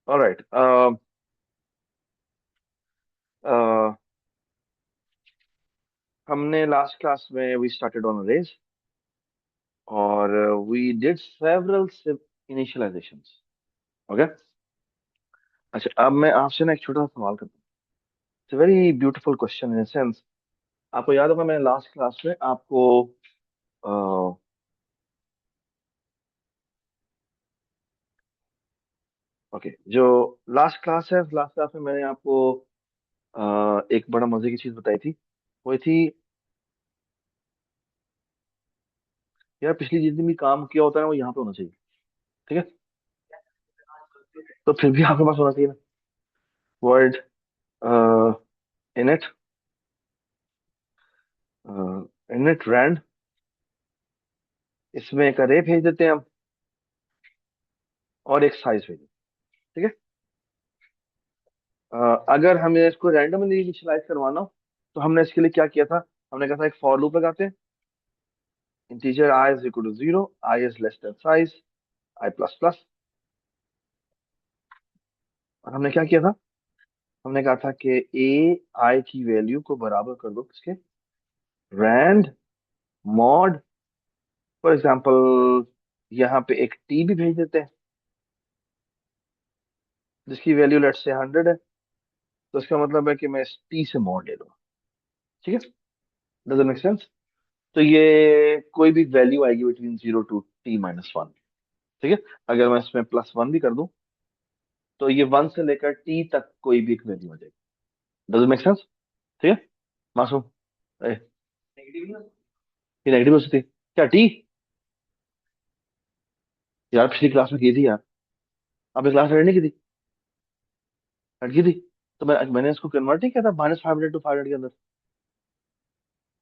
Alright. हमने last class में we started on arrays और वी डिड सेवरल इनिशियलाइजेशंस। ओके। अच्छा, अब मैं आपसे ना एक छोटा सा सवाल करता हूँ। It's very beautiful question in sense. आपको याद होगा मैंने लास्ट क्लास में आपको ओके, जो लास्ट क्लास है, लास्ट क्लास में मैंने आपको एक बड़ा मजे की चीज बताई थी। वो थी, यार पिछली जितनी भी काम किया होता है ना वो यहाँ पे होना चाहिए। ठीक है। तो फिर भी आपके पास होना चाहिए ना वर्ड इनिट, इनिट रैंड। इसमें एक अरे भेज देते हैं हम और एक साइज भेज देते हैं। ठीक है। अगर हमें इसको रैंडमली इनिशियलाइज करवाना हो तो हमने इसके लिए क्या किया था? हमने कहा था एक फॉर लूप लगाते हैं। Integer I is equal to 0, I is less than size I plus plus. और हमने क्या किया था? हमने कहा था कि ए आई की वैल्यू को बराबर कर दो किसके? Rand mod. फॉर एग्जाम्पल यहाँ पे एक टी भी भेज देते हैं जिसकी वैल्यू लेट से 100 है। तो इसका मतलब है कि मैं इस टी से मॉड ले लूंगा। ठीक है। Does it make sense? तो ये कोई भी वैल्यू आएगी बिटवीन 0 टू t-1। ठीक है। अगर मैं इसमें +1 भी कर दूं तो ये 1 से लेकर टी तक कोई भी एक वैल्यू आ जाएगी। Does it make sense? ठीक है। मासूम, ए, ये नेगेटिव हो सकती है क्या टी? यार पिछली क्लास में की थी यार। आपने क्लास अटेंड नहीं की थी? हट की थी। तो मैंने इसको कन्वर्ट नहीं किया था -500 टू 500 के अंदर।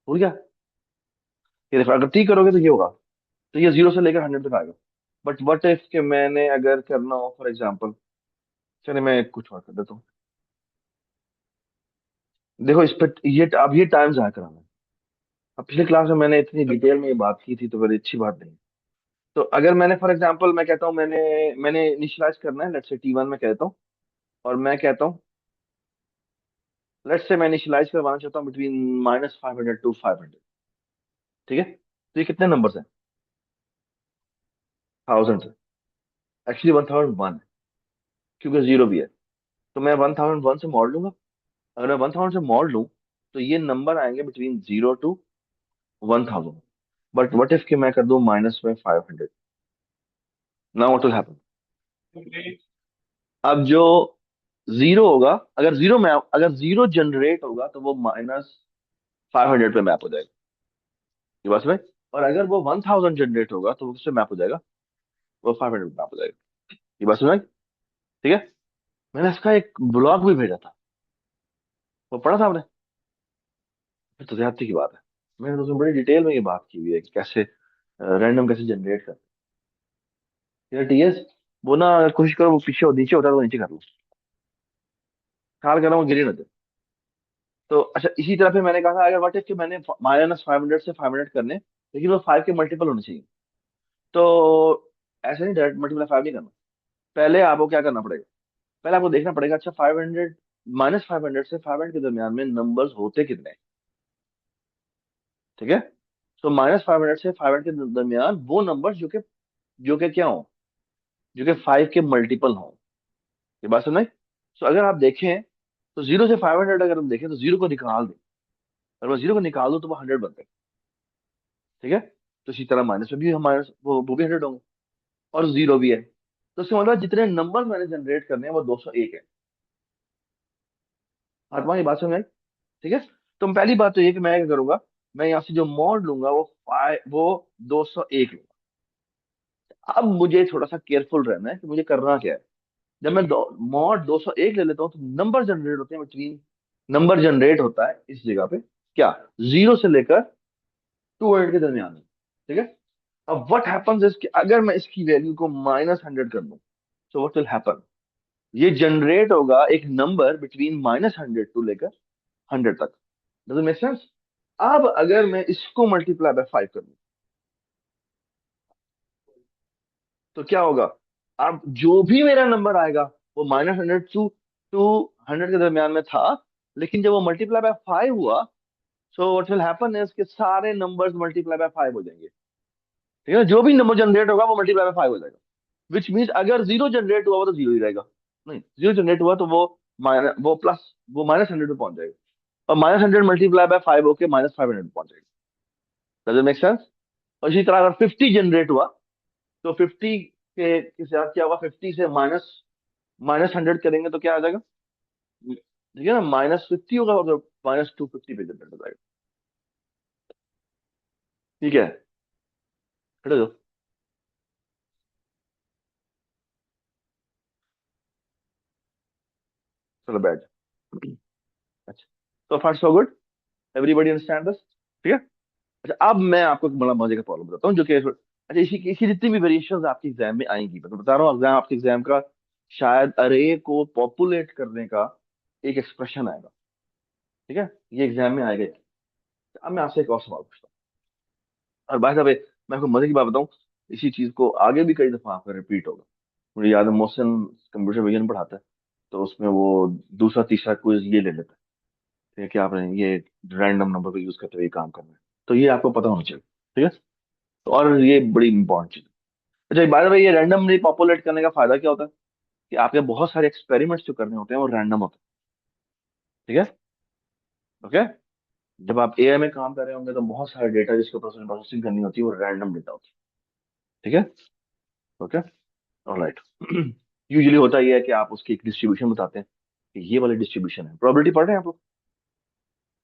भूल गया? ये देखो, अगर टी करोगे तो ये होगा। तो ये 0 से लेकर 100 तक आएगा। बट व्हाट इफ के मैंने अगर करना हो फॉर एग्जाम्पल, चलिए मैं कुछ और कर देता हूँ। देखो इस पे ये अब ये टाइम जाया कराना है। अब पिछली क्लास में मैंने इतनी डिटेल में ये बात की थी तो बड़ी अच्छी बात नहीं। तो अगर मैंने फॉर एग्जांपल मैं कहता हूँ मैंने मैंने इनिशियलाइज करना है, लेट्स से T1 में कहता हूँ। और मैं कहता हूँ, लेट्स से मैं इनिशियलाइज करवाना चाहता हूँ बिटवीन -500 टू 500। ठीक है। तो ये कितने नंबर्स हैं? 1000 है। एक्चुअली 1001 है क्योंकि जीरो भी है। तो मैं 1001 से मोड़ लूंगा। अगर मैं 1000 से मोड़ लूँ तो ये नंबर आएंगे between 0 to 1000। But what if कि मैं कर दूं माइनस में 500? Now what will happen? अब जो जीरो होगा, अगर जीरो जनरेट होगा तो वो -500 पे मैप हो जाएगा। ये बात समझ? और अगर वो 1000 जनरेट होगा तो वो किससे मैप हो जाएगा? वो 500 पे मैप हो जाएगा। ये बात समझ? ठीक है। मैंने इसका एक ब्लॉग भी भेजा था, वो पढ़ा था आपने? फिर तो ज्यादती की बात है। मैंने तो उसमें बड़ी डिटेल में ये बात की हुई है कि कैसे रैंडम कैसे जनरेट करते हैं। यार टीएस, वो ना कोशिश करो वो पीछे नीचे होता है तो नीचे कर लो। ख्याल कर रहा हूँ गिरी ना जाए। तो अच्छा, इसी तरह पे मैंने कहा था अगर व्हाट इफ कि मैंने -500 से 500 करने, लेकिन वो 5 के मल्टीपल होने चाहिए। तो ऐसे नहीं डायरेक्ट मल्टीप्लाई 5 नहीं करना। पहले आपको क्या करना पड़ेगा? पहले आपको देखना पड़ेगा अच्छा 500, -500 से 500 के दरमियान में नंबर्स होते कितने हैं। ठीक है। तो -500 से 500 के दरमियान वो नंबर्स जो कि क्या हो, जो कि 5 के मल्टीपल हो। ये बात सुनाई? तो अगर आप देखें तो 0 से 500 अगर हम देखें तो जीरो को निकाल दें। अगर मैं जीरो को निकाल दूं तो वो 100 बनते हैं। ठीक है। तो इसी तरह माइनस में भी हमारे वो भी 100 होंगे। और जीरो भी है। तो इसका मतलब जितने नंबर मैंने जनरेट करने हैं वो 201 है। और तुम्हारी बात समझ आई? ठीक है। तो पहली बात तो ये कि मैं क्या करूंगा, मैं यहाँ से जो मॉड लूंगा वो 201 लूंगा। अब मुझे थोड़ा सा केयरफुल रहना है कि मुझे करना क्या है। जब मैं मॉड 201 ले लेता हूँ तो नंबर जनरेट होते हैं बिटवीन, नंबर जनरेट होता है इस जगह पे क्या, 0 से लेकर 200 के दरमियान में। ठीक है। अब व्हाट हैपेंस इज कि अगर मैं इसकी वैल्यू को -100 कर दूं तो व्हाट विल हैपन? ये जनरेट होगा एक नंबर बिटवीन -100 टू लेकर 100 तक। Does it make sense? अब अगर मैं इसको मल्टीप्लाई बाय 5 कर दूं तो क्या होगा? अब जो भी मेरा नंबर आएगा वो -100 टू 100 के दरमियान में था, लेकिन जब वो मल्टीप्लाई बाय 5 हुआ, so what will happen is कि सारे नंबर्स मल्टीप्लाई बाय 5 हो जाएंगे। ठीक है, जो भी नंबर जनरेट होगा वो मल्टीप्लाई बाय 5 हो जाएगा। विच मीन्स अगर जीरो जनरेट हुआ वो तो जीरो ही रहेगा। नहीं, जीरो जनरेट हुआ तो वो माइनस, वो प्लस, वो -100 पे पहुंच जाएगा। और -100 मल्टीप्लाई बाय 5 होके -500 पे पहुंच जाएगा। Does it make sense? और इसी तरह अगर 50 जनरेट हुआ, तो 50 के साथ क्या होगा, 50 से माइनस माइनस 100 करेंगे तो क्या आ जाएगा? ठीक है ना, -50 होगा और -250 पे जनरेट हो जाएगा। ठीक है, खड़े हो। चलो बैठ जाओ। अच्छा, so far so good, everybody understand this? ठीक है। अच्छा, अब मैं आपको एक बड़ा मजे का प्रॉब्लम बताता हूँ, जो कि अच्छा, इसी जितनी भी वेरिएशन आपके एग्जाम में आएंगी, मैं तो बता रहा हूँ, एग्जाम आपके एग्जाम का शायद अरे को पॉपुलेट करने का एक एक्सप्रेशन आएगा। ठीक है, ये एग्जाम में आएगा। अब मैं आपसे एक और सवाल पूछता हूँ, और भाई साहब मैं आपको मजे की बात बताऊं, इसी चीज को आगे भी कई दफा आपका रिपीट होगा। मुझे याद है, मोहसिन कंप्यूटर विजन पढ़ाता है, तो उसमें वो दूसरा तीसरा क्विज ये ले लेता है। ठीक है, कि आपने ये रैंडम नंबर को यूज करते हुए ये काम करना है। तो ये आपको पता होना चाहिए। ठीक है, तो और ये बड़ी इंपॉर्टेंट चीज है। अच्छा, बाय द वे, ये रैंडमली पॉपुलेट करने का फायदा क्या होता है? कि आपके बहुत सारे एक्सपेरिमेंट्स जो करने होते हैं वो रैंडम होते हैं। ठीक है, ओके। जब आप एआई में काम कर रहे होंगे तो बहुत सारे डेटा जिसको प्रोसेसिंग करनी होती है वो रैंडम डेटा होती है। ठीक है, ओके, ऑलराइट। यूजुअली होता ये है कि आप उसकी एक डिस्ट्रीब्यूशन बताते हैं कि ये वाली डिस्ट्रीब्यूशन है। प्रोबेबिलिटी पढ़ रहे हैं आप लोग?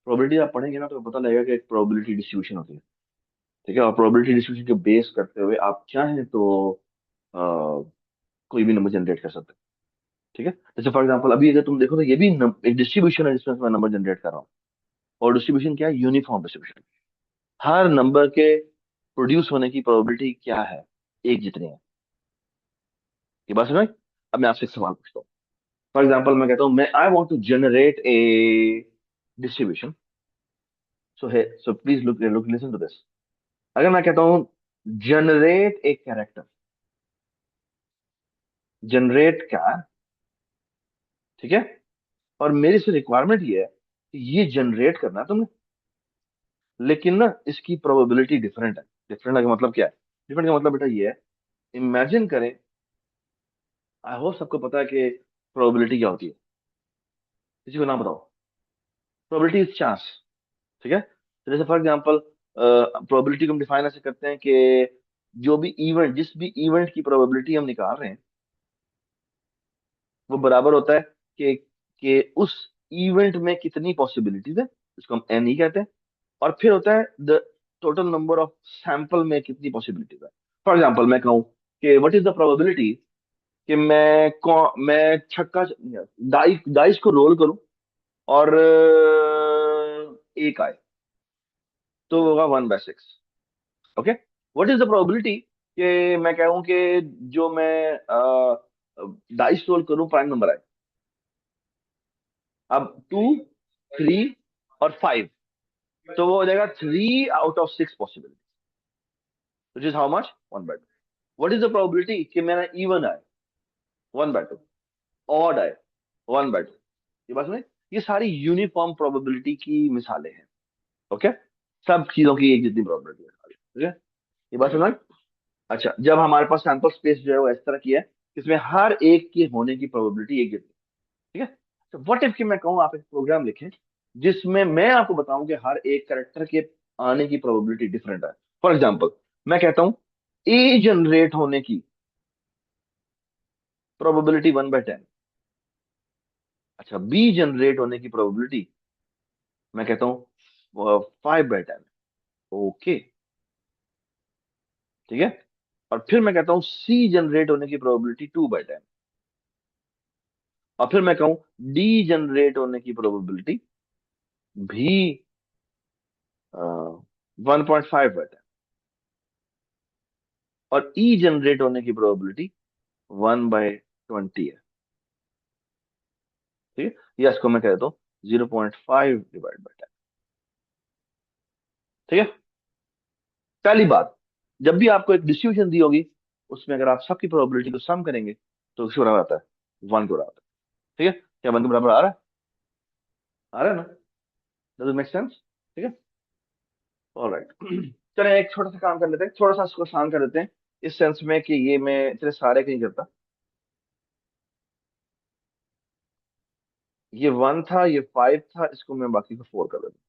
प्रोबेबिलिटी आप पढ़ेंगे ना तो पता लगेगा कि एक प्रोबेबिलिटी डिस्ट्रीब्यूशन होती है। ठीक है, और प्रोबेबिलिटी डिस्ट्रीब्यूशन के बेस करते हुए आप चाहें तो अ, कोई भी नंबर जनरेट कर सकते हैं। ठीक है, जैसे फॉर एग्जांपल अभी अगर तुम देखो तो ये भी एक डिस्ट्रीब्यूशन है जिसमें मैं नंबर जनरेट कर रहा हूँ। और डिस्ट्रीब्यूशन क्या है? Uniform distribution. हर नंबर के प्रोड्यूस होने की प्रोबेबिलिटी क्या है? एक जितनी है। ये बात समझ? अब मैं आपसे एक सवाल पूछता हूँ। फॉर एग्जाम्पल मैं कहता हूँ, मैं I want to generate a distribution. So please look look listen to this. अगर मैं कहता हूँ जनरेट ए कैरेक्टर, जनरेट क्या, ठीक है, और मेरी से रिक्वायरमेंट ये है कि ये जनरेट करना है तुमने, लेकिन ना इसकी प्रोबेबिलिटी डिफरेंट है। डिफरेंट का मतलब क्या है? डिफरेंट का मतलब बेटा ये है, इमेजिन करें, आई होप सबको पता है कि प्रोबेबिलिटी क्या होती है। किसी को ना बताओ। Probability is chance. ठीक है, तो जैसे फॉर एग्जांपल प्रोबेबिलिटी को हम डिफाइन ऐसे करते हैं कि जो भी इवेंट, जिस भी इवेंट की प्रोबेबिलिटी हम निकाल रहे हैं, वो बराबर होता है कि उस इवेंट में कितनी पॉसिबिलिटीज है, इसको हम एन ही कहते हैं। और फिर होता है the total number of sample में कितनी पॉसिबिलिटीज है। फॉर एग्जांपल मैं कहूँ कि व्हाट इज द प्रोबेबिलिटी कि मैं छक्का, डाइस को रोल करूं और एक आए, तो होगा 1/6। Okay, what is the probability कि मैं कहूं कि जो मैं डाइस रोल करूं प्राइम नंबर आए। अब 2, 3 और 5, तो वो हो जाएगा 3 out of 6 possible, which is how much? 1/2। What is the probability कि मेरा इवन आए? 1/2। ऑड आए? 1/2। ये बात में, ये सारी यूनिफॉर्म प्रोबेबिलिटी की मिसालें हैं। ओके, सब चीजों की एक जितनी प्रोबेबिलिटी है सारी। ठीक है, ये बात समझ? अच्छा, जब हमारे पास सैंपल स्पेस जो है वो इस तरह की है कि इसमें हर एक के होने की प्रोबेबिलिटी एक जितनी। ठीक है, तो व्हाट इफ कि मैं कहूँ आप एक प्रोग्राम लिखें जिसमें मैं आपको बताऊं कि हर एक करेक्टर के आने की प्रोबेबिलिटी डिफरेंट है। फॉर एग्जाम्पल मैं कहता हूं ए जनरेट होने की प्रोबेबिलिटी 1/10। अच्छा, बी जनरेट होने की प्रोबेबिलिटी मैं कहता हूँ 5/10। ओके, ठीक है, और फिर मैं कहता हूँ सी जनरेट होने की प्रोबेबिलिटी 2/10। और फिर मैं कहूँ डी जनरेट होने की प्रोबेबिलिटी भी 1.5/10। और ई जनरेट होने की प्रोबेबिलिटी 1/20 है। ठीक है, या इसको मैं कह देता हूँ 0.5/10। ठीक है, पहली बात, जब भी आपको एक डिस्ट्रीब्यूशन दी होगी, उसमें अगर आप सबकी प्रोबेबिलिटी को सम करेंगे तो शोर आता है। 1 के बराबर। ठीक है, क्या 1 के बराबर आ रहा है? आ रहा है ना? Does it make sense? ठीक है, ऑलराइट। चलिए एक छोटा सा काम कर लेते हैं, थोड़ा सा इसको आसान कर देते हैं, इस सेंस में कि ये मैं इतने सारे का नहीं करता। ये 1 था, ये 5 था, इसको मैं बाकी को 4 कर देता हूँ।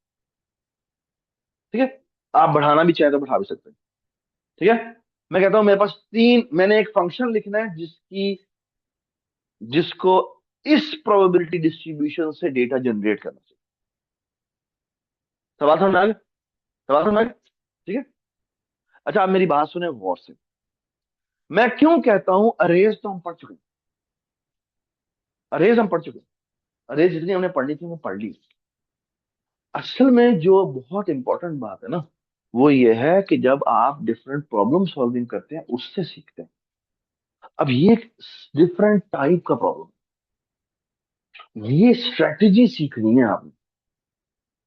ठीक है, आप बढ़ाना भी चाहे तो बढ़ा भी सकते हैं। ठीक है, मैं कहता हूं मेरे पास तीन, मैंने एक फंक्शन लिखना है जिसको इस प्रोबेबिलिटी डिस्ट्रीब्यूशन से डेटा जनरेट करना चाहिए। सवाल समझ में आ गया? सवाल समझ में आ गया? ठीक है। अच्छा, आप मेरी बात सुने गौर से। मैं क्यों कहता हूं अरेज तो हम पढ़ चुके हैं, अरेज हम पढ़ चुके हैं, अरेज जितनी हमने पढ़नी थी वो पढ़ ली। असल में जो बहुत इंपॉर्टेंट बात है ना, वो ये है कि जब आप डिफरेंट प्रॉब्लम सॉल्विंग करते हैं उससे सीखते हैं। अब ये एक डिफरेंट टाइप का प्रॉब्लम, ये स्ट्रेटेजी सीखनी है आपने।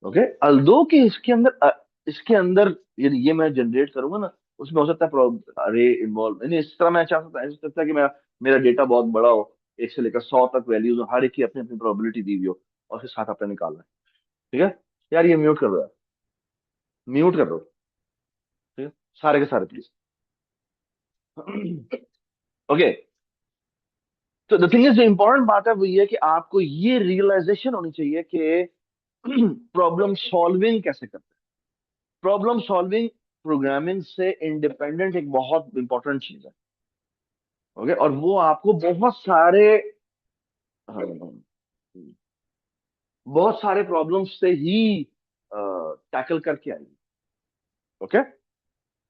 ओके, अल्दो कि इसके अंदर यदि ये मैं जनरेट करूंगा ना, उसमें हो सकता है अरे इन्वॉल्व नहीं, इस तरह मैं चाह सकता, ऐसा सकता है कि मेरा डेटा बहुत बड़ा हो, 1 से लेकर 100 तक वैल्यूज हो, हर एक की अपनी अपनी प्रोबेबिलिटी दी हुई हो, और फिर साथ आपने निकालना है। ठीक है, यार ये म्यूट कर दो यार, म्यूट कर दो। ठीक है, सारे के सारे प्लीज। ओके, तो द थिंग इज, जो इंपॉर्टेंट बात है वो ये है कि आपको ये रियलाइजेशन होनी चाहिए कि प्रॉब्लम सॉल्विंग कैसे करते हैं। प्रॉब्लम सॉल्विंग प्रोग्रामिंग से इंडिपेंडेंट एक बहुत इंपॉर्टेंट चीज है। ओके, और वो आपको हाँ, बहुत सारे प्रॉब्लम्स से ही टैकल करके आएंगे। ओके,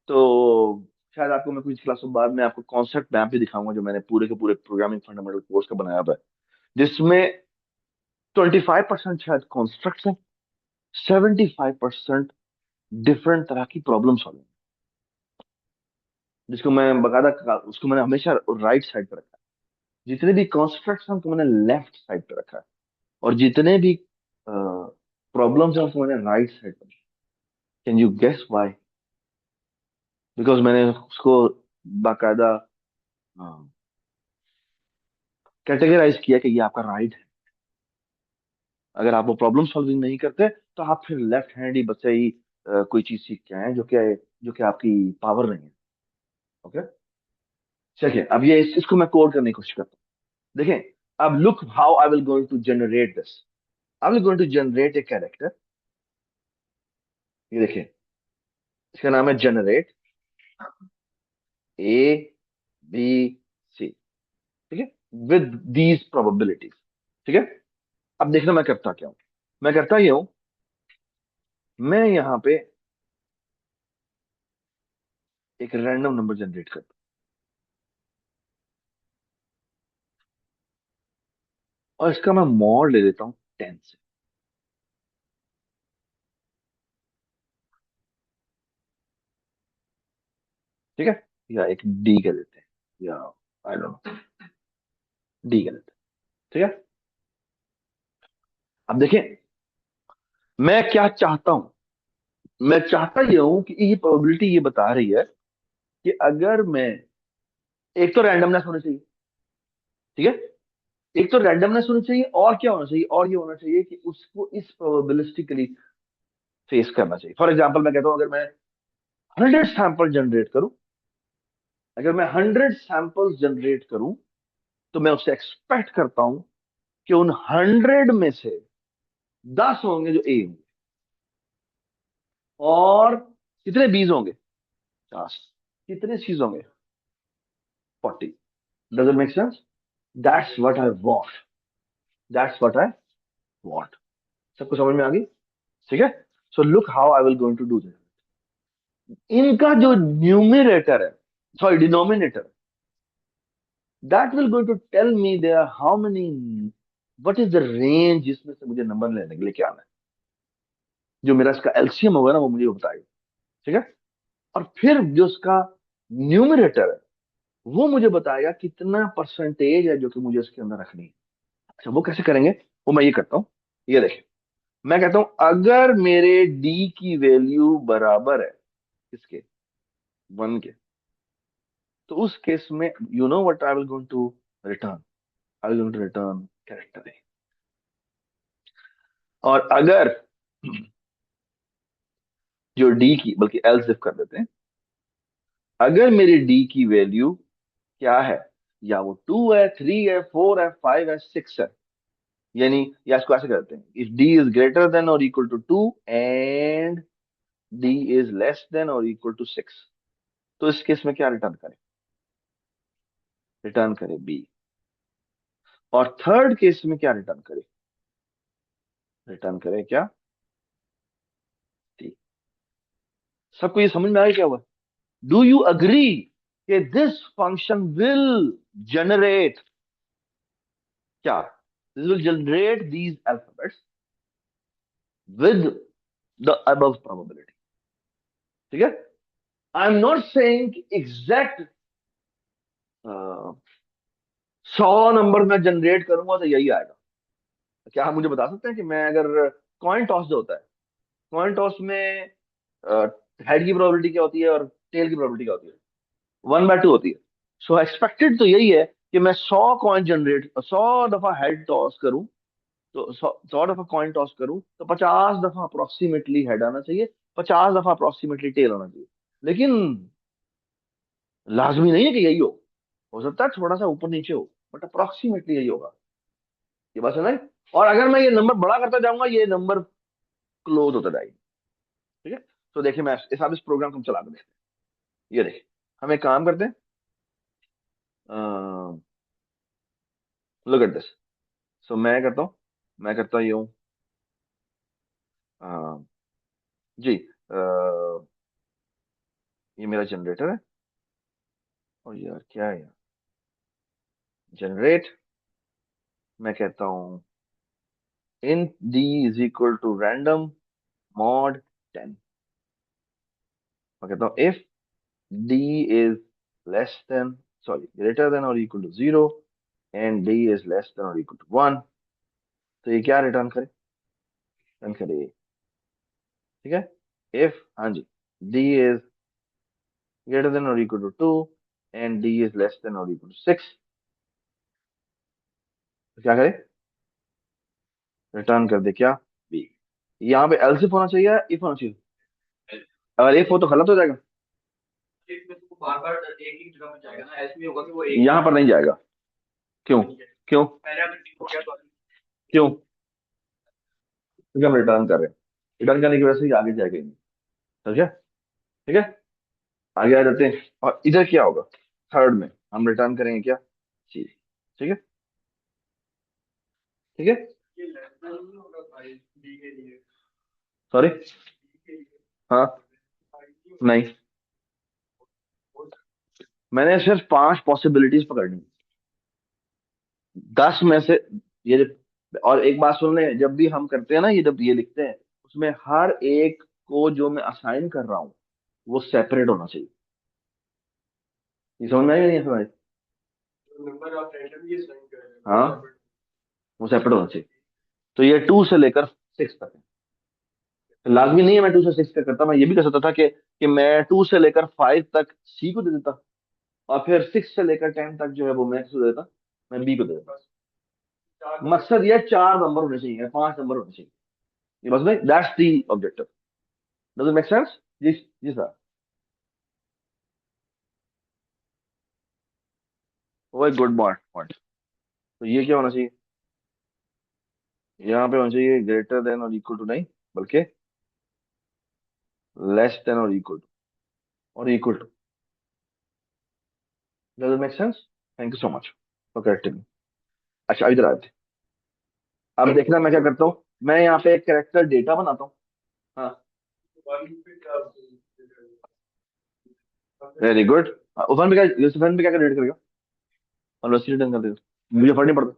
तो शायद आपको मैं कुछ क्लासों बाद में आपको कॉन्सेप्ट मैप भी दिखाऊंगा, जो मैंने पूरे के पूरे प्रोग्रामिंग फंडामेंटल कोर्स का बनाया हुआ है, जिसमें 25% शायद कॉन्स्ट्रक्ट्स है, 75% डिफरेंट तरह की प्रॉब्लम सॉल्विंग, जिसको मैं बकायदा उसको मैंने हमेशा राइट साइड पे रखा है। जितने भी कॉन्स्ट्रक्ट्स हैं उनको मैंने लेफ्ट साइड पे रखा है, और जितने भी प्रॉब्लम्स हैं उसको मैंने राइट साइड पे। Can you guess why? Because मैंने उसको बाकायदा कैटेगराइज किया कि ये आपका राइट है। अगर आप वो प्रॉब्लम सॉल्विंग नहीं करते तो आप फिर लेफ्ट हैंड ही बच्चे ही कोई चीज सीख के आए हैं, जो कि आपकी पावर नहीं है। ओके, चलिए अब ये इसको मैं कोड करने की कोशिश करता हूँ। देखें, अब look how I will going to generate this. I will going to generate a character. ये देखिए, इसका नाम है जनरेट ए बी सी। ठीक है, विद दीज प्रोबेबिलिटीज। ठीक है, अब देखना मैं करता क्या हूं। मैं करता ये हूं, मैं यहां पे एक रैंडम नंबर जनरेट करता हूं, और इसका मैं मॉड ले लेता हूं 10 से। ठीक है, या एक डी कह देते हैं, या आई डोंट नो, डी कह देते हैं। ठीक है, अब देखें मैं क्या चाहता हूं। मैं चाहता ये हूं कि ये प्रोबेबिलिटी ये बता रही है कि अगर मैं, एक तो रैंडमनेस होनी चाहिए। ठीक है, एक तो रैंडमनेस होनी चाहिए, और क्या होना चाहिए, और ये होना चाहिए कि उसको इस प्रोबेबिलिस्टिकली फेस करना चाहिए। फॉर एग्जाम्पल मैं कहता हूं, अगर मैं 100 सैंपल जनरेट करूं, अगर मैं 100 सैंपल्स जनरेट करूं, तो मैं उससे एक्सपेक्ट करता हूं कि उन 100 में से 10 होंगे जो ए होंगे, और कितने बीज होंगे? 50। कितने सीज होंगे? 40। Does it make sense? That's what I want, that's what I want. सबको समझ में आ गई? ठीक है, so look how I will going to do this. इनका जो न्यूमिनेटर है, sorry denominator, that will going to tell me there how many, what is the range जिसमें से मुझे नंबर लेने के लिए क्या आना है। जो मेरा इसका एलसीएम होगा ना, वो मुझे बताएगा। ठीक है, और फिर जो उसका न्यूमिनेटर है, वो मुझे बताएगा कितना परसेंटेज है जो कि मुझे इसके अंदर रखनी है। अच्छा, वो कैसे करेंगे? वो मैं ये करता हूँ, ये देखिए, मैं कहता हूं अगर मेरे डी की वैल्यू बराबर है किसके? 1 के, तो उस केस में you know what I will going to return. I going to return character A. और अगर जो डी की, बल्कि एल्स इफ कर देते हैं, अगर मेरी डी की वैल्यू क्या है, या वो 2 है, 3 है, 4 है, 5 है, 6 है, यानी, या इसको ऐसे करते हैं, if D is greater than और equal to 2 and D is less than और इक्वल टू 6, तो इस केस में क्या रिटर्न करें? रिटर्न करें बी। और थर्ड केस में क्या रिटर्न करें? रिटर्न करें क्या? डी। सबको ये समझ में आया क्या हुआ? डू यू अग्री कि दिस फंक्शन विल जनरेट क्या? This will generate these alphabets with the above probability। ठीक है? I am not saying exact 100 number मैं जनरेट करूंगा तो यही आएगा। क्या आप मुझे बता सकते हैं कि मैं अगर कॉइन टॉस जो होता है, कॉइन टॉस में हेड की प्रोबेबिलिटी क्या होती है और टेल की प्रोबेबिलिटी क्या होती है? 1/2 होती है। सो एक्सपेक्टेड तो यही है कि मैं 100 दफा हेड टॉस करूं, तो 100 दफा कॉइन टॉस करूं तो 50 दफा अप्रोक्सीमेटली हेड आना चाहिए, 50 दफा अप्रोक्सीमेटली टेल आना चाहिए। लेकिन लाजमी नहीं है कि यही हो सकता है थोड़ा सा ऊपर नीचे हो, बट अप्रोक्सीमेटली यही होगा। ये बात है ना? और अगर मैं ये नंबर बड़ा करता जाऊंगा, ये नंबर क्लोज होता जाएगा। ठीक है? तो देखिए, मैं इस आप इस प्रोग्राम को हम चला के देखते हैं। ये देखिए, हम एक काम करते हैं, लुक एट दिस। सो मैं करता हूँ, मैं करता ये हूँ, अ, जी, ये मेरा जनरेटर है। और यार क्या है यार, जनरेट, मैं कहता हूँ int D is equal to random mod 10। मैं कहता हूँ if D is less than, sorry, greater than और equal to 0 and D is less than और इक्वल टू 1, तो ये क्या रिटर्न करे? रिटर्न करे, ठीक है, इफ, हाँ जी, डी इज ग्रेटर देन और equal to 2 and D is less than और इक्वल टू 6, तो क्या करे? रिटर्न कर दे क्या? बी। यहाँ पे एल्सिफ होना चाहिए या इफ होना चाहिए? अगर इफ हो तो गलत हो जाएगा। बार बार एक ही जगह पर जाएगा ना, ऐसे भी होगा कि वो एक यहाँ पर नहीं जाएगा। क्यों? क्यों? क्यों? क्योंकि हम रिटर्न कर रहे हैं, रिटर्न करने की वजह से ही आगे जाएगा ही नहीं। समझ गया? ठीक है, आगे आ जाते हैं। और इधर क्या होगा? थर्ड में हम रिटर्न करेंगे क्या? सी। ठीक है? ठीक है, सॉरी, हाँ, नहीं, मैंने सिर्फ 5 पॉसिबिलिटीज पकड़नी, 10 में से। ये, और एक बात सुन लें, जब भी हम करते हैं ना, ये जब ये लिखते हैं, उसमें हर एक को जो मैं असाइन कर रहा हूँ वो सेपरेट होना चाहिए। ये समझ में आएगा नहीं समझ? हाँ, वो सेपरेट होना चाहिए। तो ये 2 से लेकर 6 तक है। तो लाजमी नहीं है मैं 2 से 6 तक करता, मैं ये भी कर सकता था कि मैं 2 से लेकर 5 तक सी को दे देता, और फिर 6 से लेकर 10 तक जो है वो मैक्स को दे देता, मैं बी को दे देता। मकसद ये 4 नंबर होने चाहिए, 5 नंबर होने चाहिए। ये बस भाई, that's the objective. Does it make sense? जी, जी सर। वो एक गुड पॉइंट। तो ये क्या होना चाहिए? यहाँ पे होना चाहिए ग्रेटर देन और इक्वल टू नहीं, बल्कि लेस देन और इक्वल टू, और equal to. Does it make sense? Thank you so much for correcting. अच्छा, इधर आते हैं। अब देखना मैं क्या करता हूँ, मैं यहाँ पे एक कैरेक्टर डेटा बनाता हूँ। हाँ, वेरी गुड। उफान पे क्या, यूसुफान पे क्या रेट करेगा? और लस्सी रिटर्न कर देगा, मुझे फर्क नहीं पड़ता।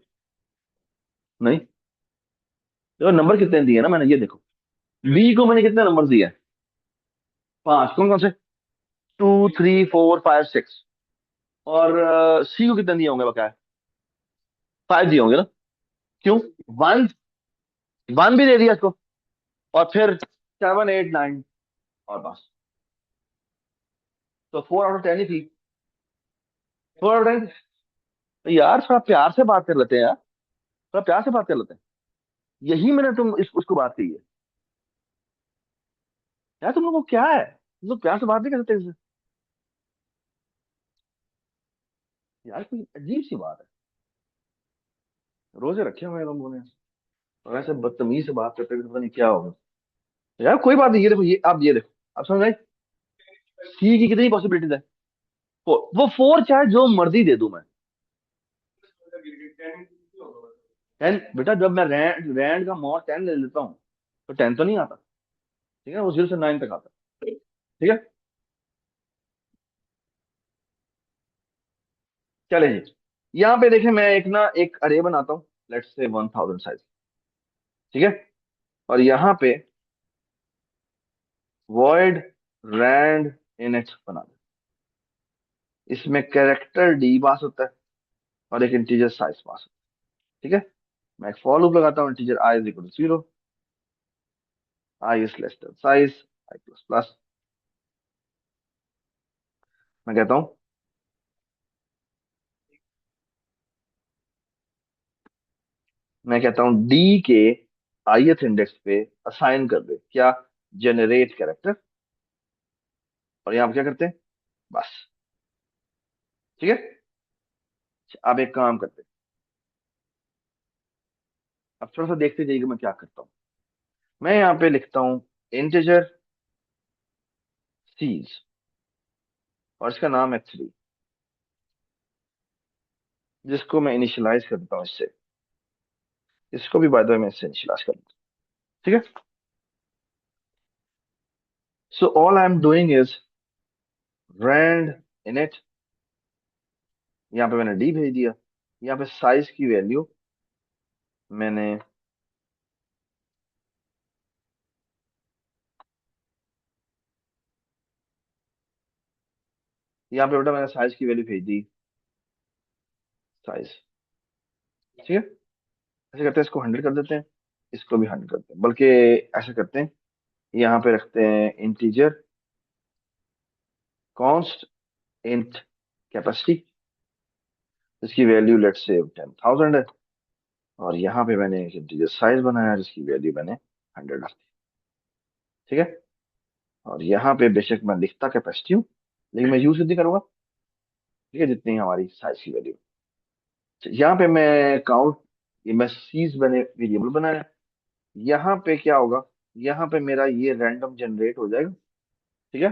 नहीं, देखो नंबर कितने दिए ना मैंने, ये देखो, बी को मैंने कितने नंबर दिए? 5। कौन कौन से? 2, 3, 4, 5, 6। और सी को कितने दिए होंगे बकाया? 5 दिए होंगे ना? क्यों? 1, 1 भी दे दिया इसको, और फिर 7, 8, 9, और बस। तो 4/10 ही थी। 4/10। तो यार थोड़ा प्यार से बात कर लेते हैं यार, थोड़ा प्यार से बात कर लेते हैं। यही मैंने तुम इस उसको बात कही है। यार तुम लोगों को क्या है, तुम लोग प्यार से बात नहीं कर सकते इससे? यार कोई अजीब सी बात है। रोजे रखे हुए हैं तुम लोगों ने, और ऐसे बदतमीज से बात करते हैं, पता नहीं क्या होगा। यार कोई बात नहीं, ये देखो, ये देखो, आप समझ गए सी की कितनी पॉसिबिलिटीज है। वो फोर चाहे जो मर्जी दे दूं मैं। टेन बेटा, जब मैं रैंड रैंड का मॉड 10 ले लेता हूँ तो 10 तो नहीं आता। ठीक है, वो 0 से 9 तक आता है। ठीक है, चले जी। यहाँ पे देखें, मैं एक अरे बनाता हूँ, लेट्स से 1000 साइज। ठीक है, और यहाँ पे वॉइड रैंड इनिट बना दे। इसमें कैरेक्टर डी पास होता है और एक इंटीजर साइज पास होता है। ठीक है, मैं एक फॉर लूप लगाता हूँ, integer I is equal to 0, I is less than size, I plus plus. मैं कहता हूँ, डी के ith इंडेक्स पे असाइन कर दे क्या, जनरेट कैरेक्टर। और यहाँ पे क्या करते हैं, बस। ठीक है, अब एक काम करते हैं, अब थोड़ा सा देखते जाइएगा मैं क्या करता हूँ। मैं यहाँ पे लिखता हूँ इंटीजर सीज, और इसका नाम है 3, जिसको मैं इनिशियलाइज कर देता हूँ इससे। इसको भी बाय द वे मैं इससे इनिशियलाइज कर देता हूँ। ठीक है, so all I am doing is rand init. यहाँ पे मैंने डी भेज दिया। यहाँ पे साइज की वैल्यू मैंने, यहाँ पे बेटा मैंने साइज की वैल्यू भेज दी, साइज। ठीक है, ऐसे करते हैं, इसको 100 कर देते हैं, इसको भी 100 करते हैं, बल्कि ऐसे करते हैं, यहाँ पे रखते हैं इंटीजर कॉन्स्ट इंट कैपेसिटी, जिसकी वैल्यू लेट से 10,000 है। और यहाँ पे मैंने एक इंटीजर साइज बनाया जिसकी वैल्यू मैंने 100 रख दी। ठीक है, और यहाँ पे बेशक मैं लिखता कैपेसिटी हूँ, लेकिन मैं यूज नहीं करूंगा। ठीक है, जितनी हमारी साइज की वैल्यू। यहाँ पे मैं काउंट, ये मैं सीज मैंने वेरिएबल बनाया। यहाँ पे क्या होगा, यहाँ पे मेरा ये रैंडम जनरेट हो जाएगा। ठीक है,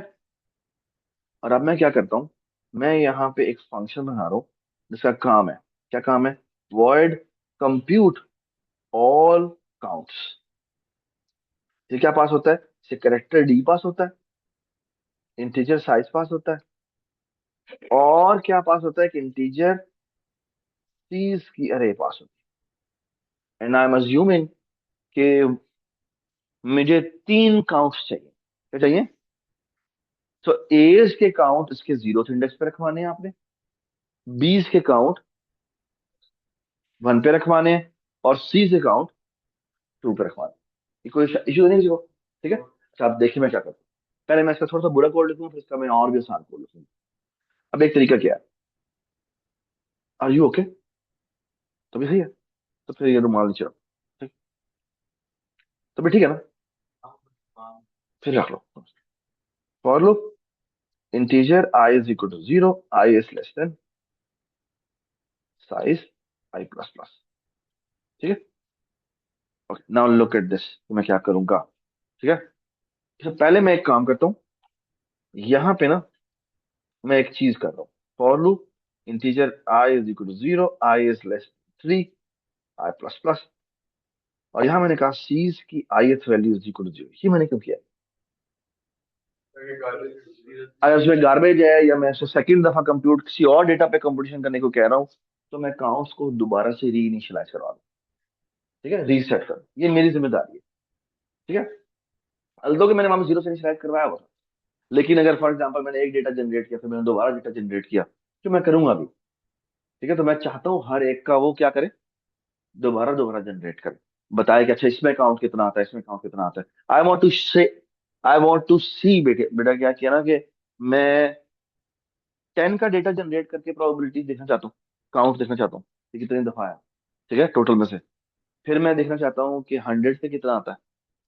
और अब मैं क्या करता हूँ, मैं यहाँ पे एक फंक्शन बना रहा हूँ जिसका काम है, क्या काम है, वॉइड कंप्यूट ऑल काउंट्स। ये क्या पास होता है, इसे कैरेक्टर डी पास होता है, इंटीजर साइज पास होता है, और क्या पास होता है कि इंटीजर सीज की अरे पास होती है। एंड आई एम अज्यूमिंग कि मुझे 3 काउंट्स चाहिए। क्या चाहिए, तो एज के काउंट इसके 0th इंडेक्स पे रखवाने हैं आपने, बीस के काउंट 1 पे रखवाने हैं, और सी से काउंट 2 पे रखवाने हैं। ये कोई इशू नहीं किसी को। ठीक है, अच्छा आप देखिए मैं क्या करता हूँ। पहले मैं इसका थोड़ा सा बुरा कोड लिखूंगा, फिर इसका मैं और भी आसान कोड लिखूंगा। अब एक तरीका क्या है, आर यू ओके, तो भी सही है, तो फिर ये रुमाल नीचे रखो। ठीक, तो भी ठीक है ना, फिर रख लो। For loop integer I is equal to 0, I is less than size, I plus plus. ठीक है, okay now look at this, तो मैं क्या करूंगा। ठीक है, तो पहले मैं एक काम करता हूँ, यहाँ पे ना मैं एक चीज कर रहा हूँ, for loop integer I is equal to 0, I is less 3, i plus plus. और यहाँ मैंने कहा सीज की ith value is equal to 0। ये मैंने क्यों किया, अगर उसमें गार्बेज है या मैं उसको सेकंड दफा कंप्यूट किसी और डेटा पे कंप्यूटेशन करने को कह रहा हूँ, तो मैं काउंट्स को दोबारा से री इनिशियलाइज करवा दूँ। ठीक है, रीसेट कर, ये मेरी जिम्मेदारी है। ठीक है, अल्दो कि मैंने वहां 0 से इनिशियलाइज करवाया हुआ था, लेकिन अगर फॉर एग्जाम्पल मैंने एक डेटा जनरेट किया, फिर मैंने दोबारा डेटा जनरेट किया, तो मैं करूंगा अभी। ठीक है, तो मैं चाहता हूँ हर एक का वो क्या करे, दोबारा दोबारा जनरेट करे, बताए कि अच्छा इसमें काउंट कितना आता है, इसमें काउंट कितना आता है। आई वॉन्ट टू से, आई वॉन्ट टू सी, बेटे बेटा क्या किया ना कि मैं 10 का डेटा जनरेट करके प्रोबेबिलिटी देखना चाहता हूँ। काउंट देखना चाहता हूँ कि कितनी दफा आया, ठीक है, टोटल में से। फिर मैं देखना चाहता हूँ कि 100 पे कितना आता है,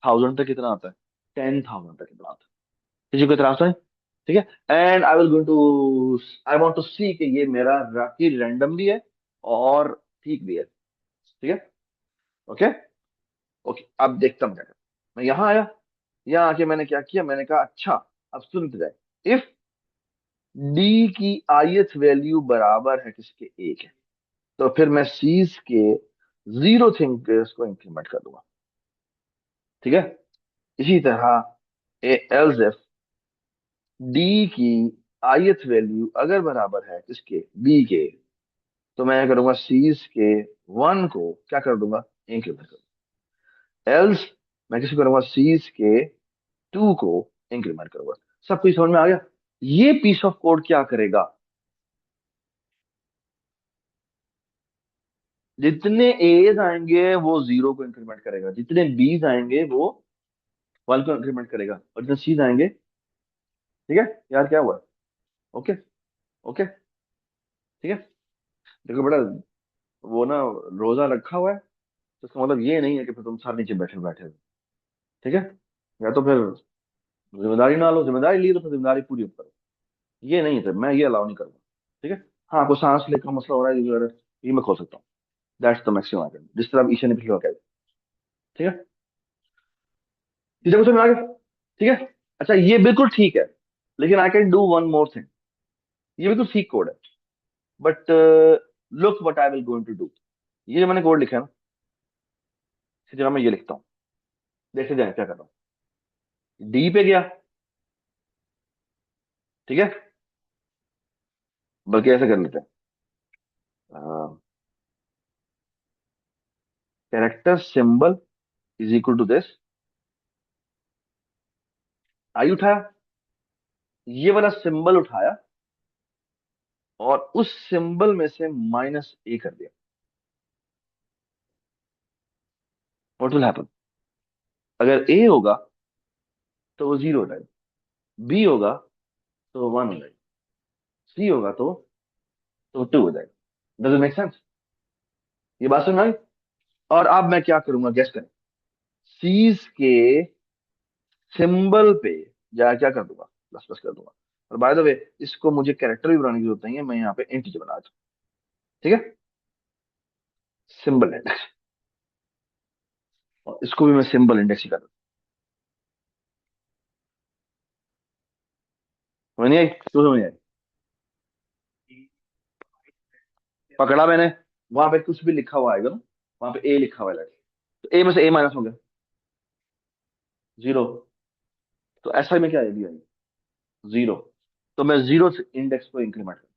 1000 पे कितना आता है, 10,000 पे कितना आता है, किसी को इतराज तो नहीं? ठीक है। And I will going to, I want to see कि ये मेरा राखी रैंडम भी है और ठीक भी है। ठीक है। ओके। ओके, अब देखता हूँ क्या करता हूं। मैं यहाँ आया, यहाँ आके मैंने क्या किया, मैंने कहा अच्छा, अब सुनते जाए। इफ डी की ith वैल्यू बराबर है किसके, एक है, तो फिर मैं सीज के जीरो थिंग पे उसको इंक्रीमेंट कर दूंगा। ठीक है। इसी तरह एल्स इफ डी की ith वैल्यू अगर बराबर है किसके, बी के, तो मैं करूंगा सीज के वन को क्या कर दूंगा, इंक्रीमेंट कर दूंगा। एल्स मैं किसी करूंगा सीज के टू को इंक्रीमेंट करूंगा। सब कुछ समझ में आ गया? ये पीस ऑफ कोड क्या करेगा, जितने एज आएंगे वो जीरो को इंक्रीमेंट करेगा, जितने बीज आएंगे वो वन को इंक्रीमेंट करेगा, और जितने सीज आएंगे, ठीक है। यार क्या हुआ? ओके। ओके। ठीक है। देखो बेटा, वो ना रोजा रखा हुआ है तो इसका मतलब ये नहीं है कि फिर तुम सारे नीचे बैठे बैठे हो। ठीक है। या तो फिर जिम्मेदारी ना लो, जिम्मेदारी ली तो फिर जिम्मेदारी पूरी करो। ये नहीं है, फिर मैं ये अलाउ नहीं करूंगा। ठीक है। हाँ, कोई सांस लेकर मसला हो रहा है ये मैं खोल सकता हूँ। That's the maximum I can, जिस तरह अब ईशा ने पिछली बार कहा। ठीक है। चीजें को समझ में आ गया? ठीक है। अच्छा, ये बिल्कुल ठीक है, लेकिन I can do one more thing. ये बिल्कुल ठीक कोड है, but look what I will going to do. ये जो मैंने कोड लिखा है ना, इसी जगह मैं ये लिखता हूँ, देखते जाए क्या कर रहा हूँ। डी पे गया, ठीक है, बल्कि ऐसे कर लेते हैं, character symbol is equal to this, I उठाया, ये वाला सिंबल उठाया, और उस सिंबल में से माइनस ए कर दिया। What will happen? अगर ए होगा तो वो जीरो हो जाएगा, बी होगा तो वो वन हो जाएगा, सी होगा तो वो टू हो जाएगा। Does it make sense? ये बात समझ में आई? और अब मैं क्या करूंगा, गेस करें। सीज के सिंबल पे जा क्या कर दूंगा, प्लस प्लस कर दूंगा। और बाय द वे, इसको मुझे कैरेक्टर भी बनाने की जरूरत नहीं है, मैं यहाँ पे इंटीजर बना दूँ। ठीक है। सिंबल इंडेक्स, और इसको भी मैं सिंबल इंडेक्स ही कर दूँ। समझ नहीं आई? क्यों समझ नहीं आई? पकड़ा मैंने, वहां पे कुछ भी लिखा हुआ आएगा ना, वहां पे ए लिखा हुआ है, तो ए में से ए माइनस हो गया, जीरो। तो ऐसा में क्या आएगी, आई जीरो। तो मैं जीरो से इंडेक्स को इंक्रीमेंट करूँ,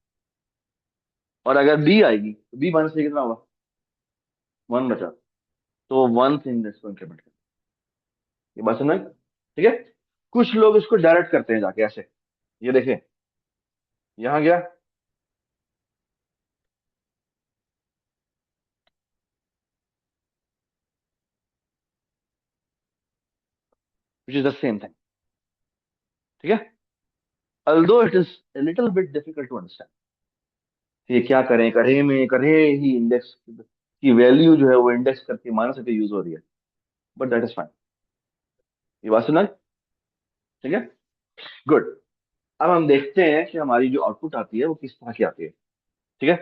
और अगर बी आएगी तो बी माइनस ए कितना होगा, वन बचा, तो वन से इंडेक्स को इंक्रीमेंट करूँ। ये बात समझ में आई? ठीक है। कुछ लोग इसको डायरेक्ट करते हैं जाके ऐसे, ये देखें, यहां गया, which is the same thing. ठीक है। Although it is little bit difficult to understand, ये क्या करें, करे में करे ही इंडेक्स की वैल्यू जो है वो इंडेक्स करके माइनस करके यूज हो रही है, बट दैट इज फाइन। ये बात सुना? ठीक है। गुड। अब हम देखते हैं कि हमारी जो आउटपुट आती है वो किस तरह की आती है। ठीक है।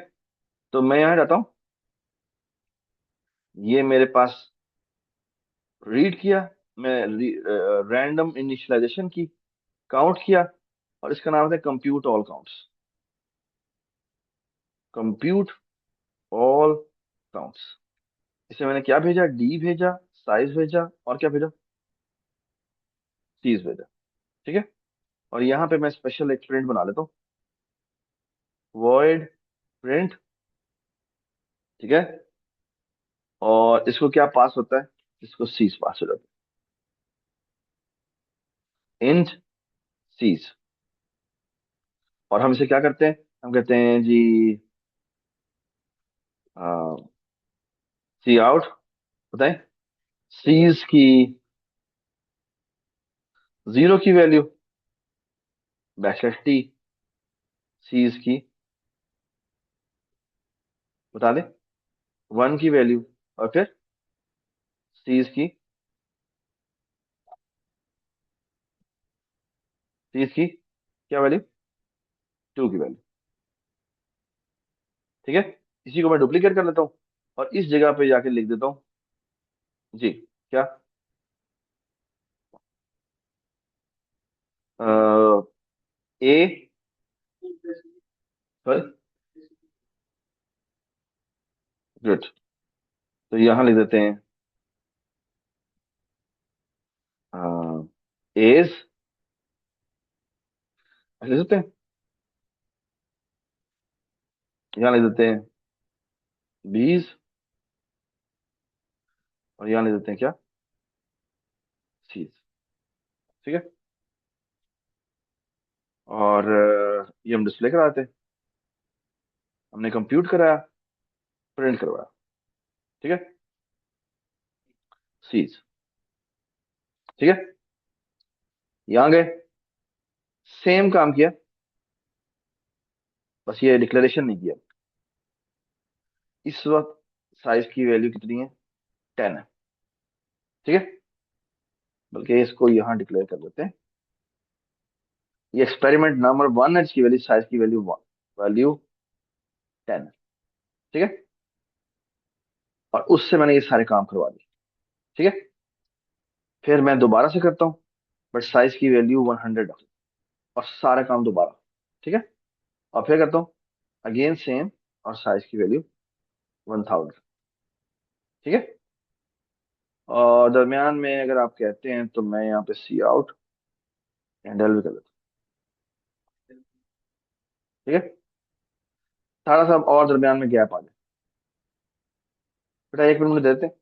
तो मैं यहाँ जाता हूँ, ये मेरे पास रीड किया, मैं रैंडम इनिशियलाइजेशन की, काउंट किया, और इसका नाम है compute all counts, compute all counts. इसे मैंने क्या भेजा, डी भेजा, साइज भेजा, और क्या भेजा, सीज भेजा। ठीक है। और यहाँ पे मैं स्पेशल एक प्रिंट बना लेता हूँ, वॉइड प्रिंट। ठीक है। और इसको क्या पास होता है, इसको सीज पास हो जाता है, इंट सीज। और हम इसे क्या करते हैं, हम कहते हैं जी सी आउट, बताएं, सीज की जीरो की वैल्यू बैकस्लैश टी, सीज की बता दे। वन की वैल्यू, और फिर सीज की, सीज की क्या वैल्यू, टू की वैल्यू। ठीक है, इसी को मैं डुप्लीकेट कर लेता हूँ और इस जगह पे जाके लिख देता हूँ। जी, क्या, ए, सॉरी, गुड, तो यहाँ लिख देते हैं एज, लिख देते हैं, यहाँ लिख देते हैं बीज, और यहाँ लिख देते हैं क्या, सीज। ठीक है, और ये हम डिस्प्ले कराते हैं, हमने कंप्यूट कराया, प्रिंट करवाया। ठीक है, सीज। ठीक है, यहाँ गए, सेम काम किया, बस ये डिक्लेरेशन नहीं किया। इस वक्त साइज की वैल्यू कितनी है, 10 है। ठीक है, बल्कि इसको यहाँ डिक्लेयर कर देते हैं, ये एक्सपेरिमेंट नंबर वन है जिसकी वैल्यू, साइज की वैल्यू, वैल्यू 10 है। ठीक है, और उससे मैंने ये सारे काम करवा दिए। ठीक है, फिर मैं दोबारा से करता हूँ, बट साइज की वैल्यू 100 और सारा काम दोबारा। ठीक है, और फिर करता हूँ अगेन सेम, और साइज की वैल्यू 1000। ठीक है, और दरमियान में अगर आप कहते हैं तो मैं यहाँ पे सी आउट हैंडल भी कर देता हूँ। ठीक है, थोड़ा सा और दरमियान में गैप आ जाए, बेटा 1 मिनट में देते हैं।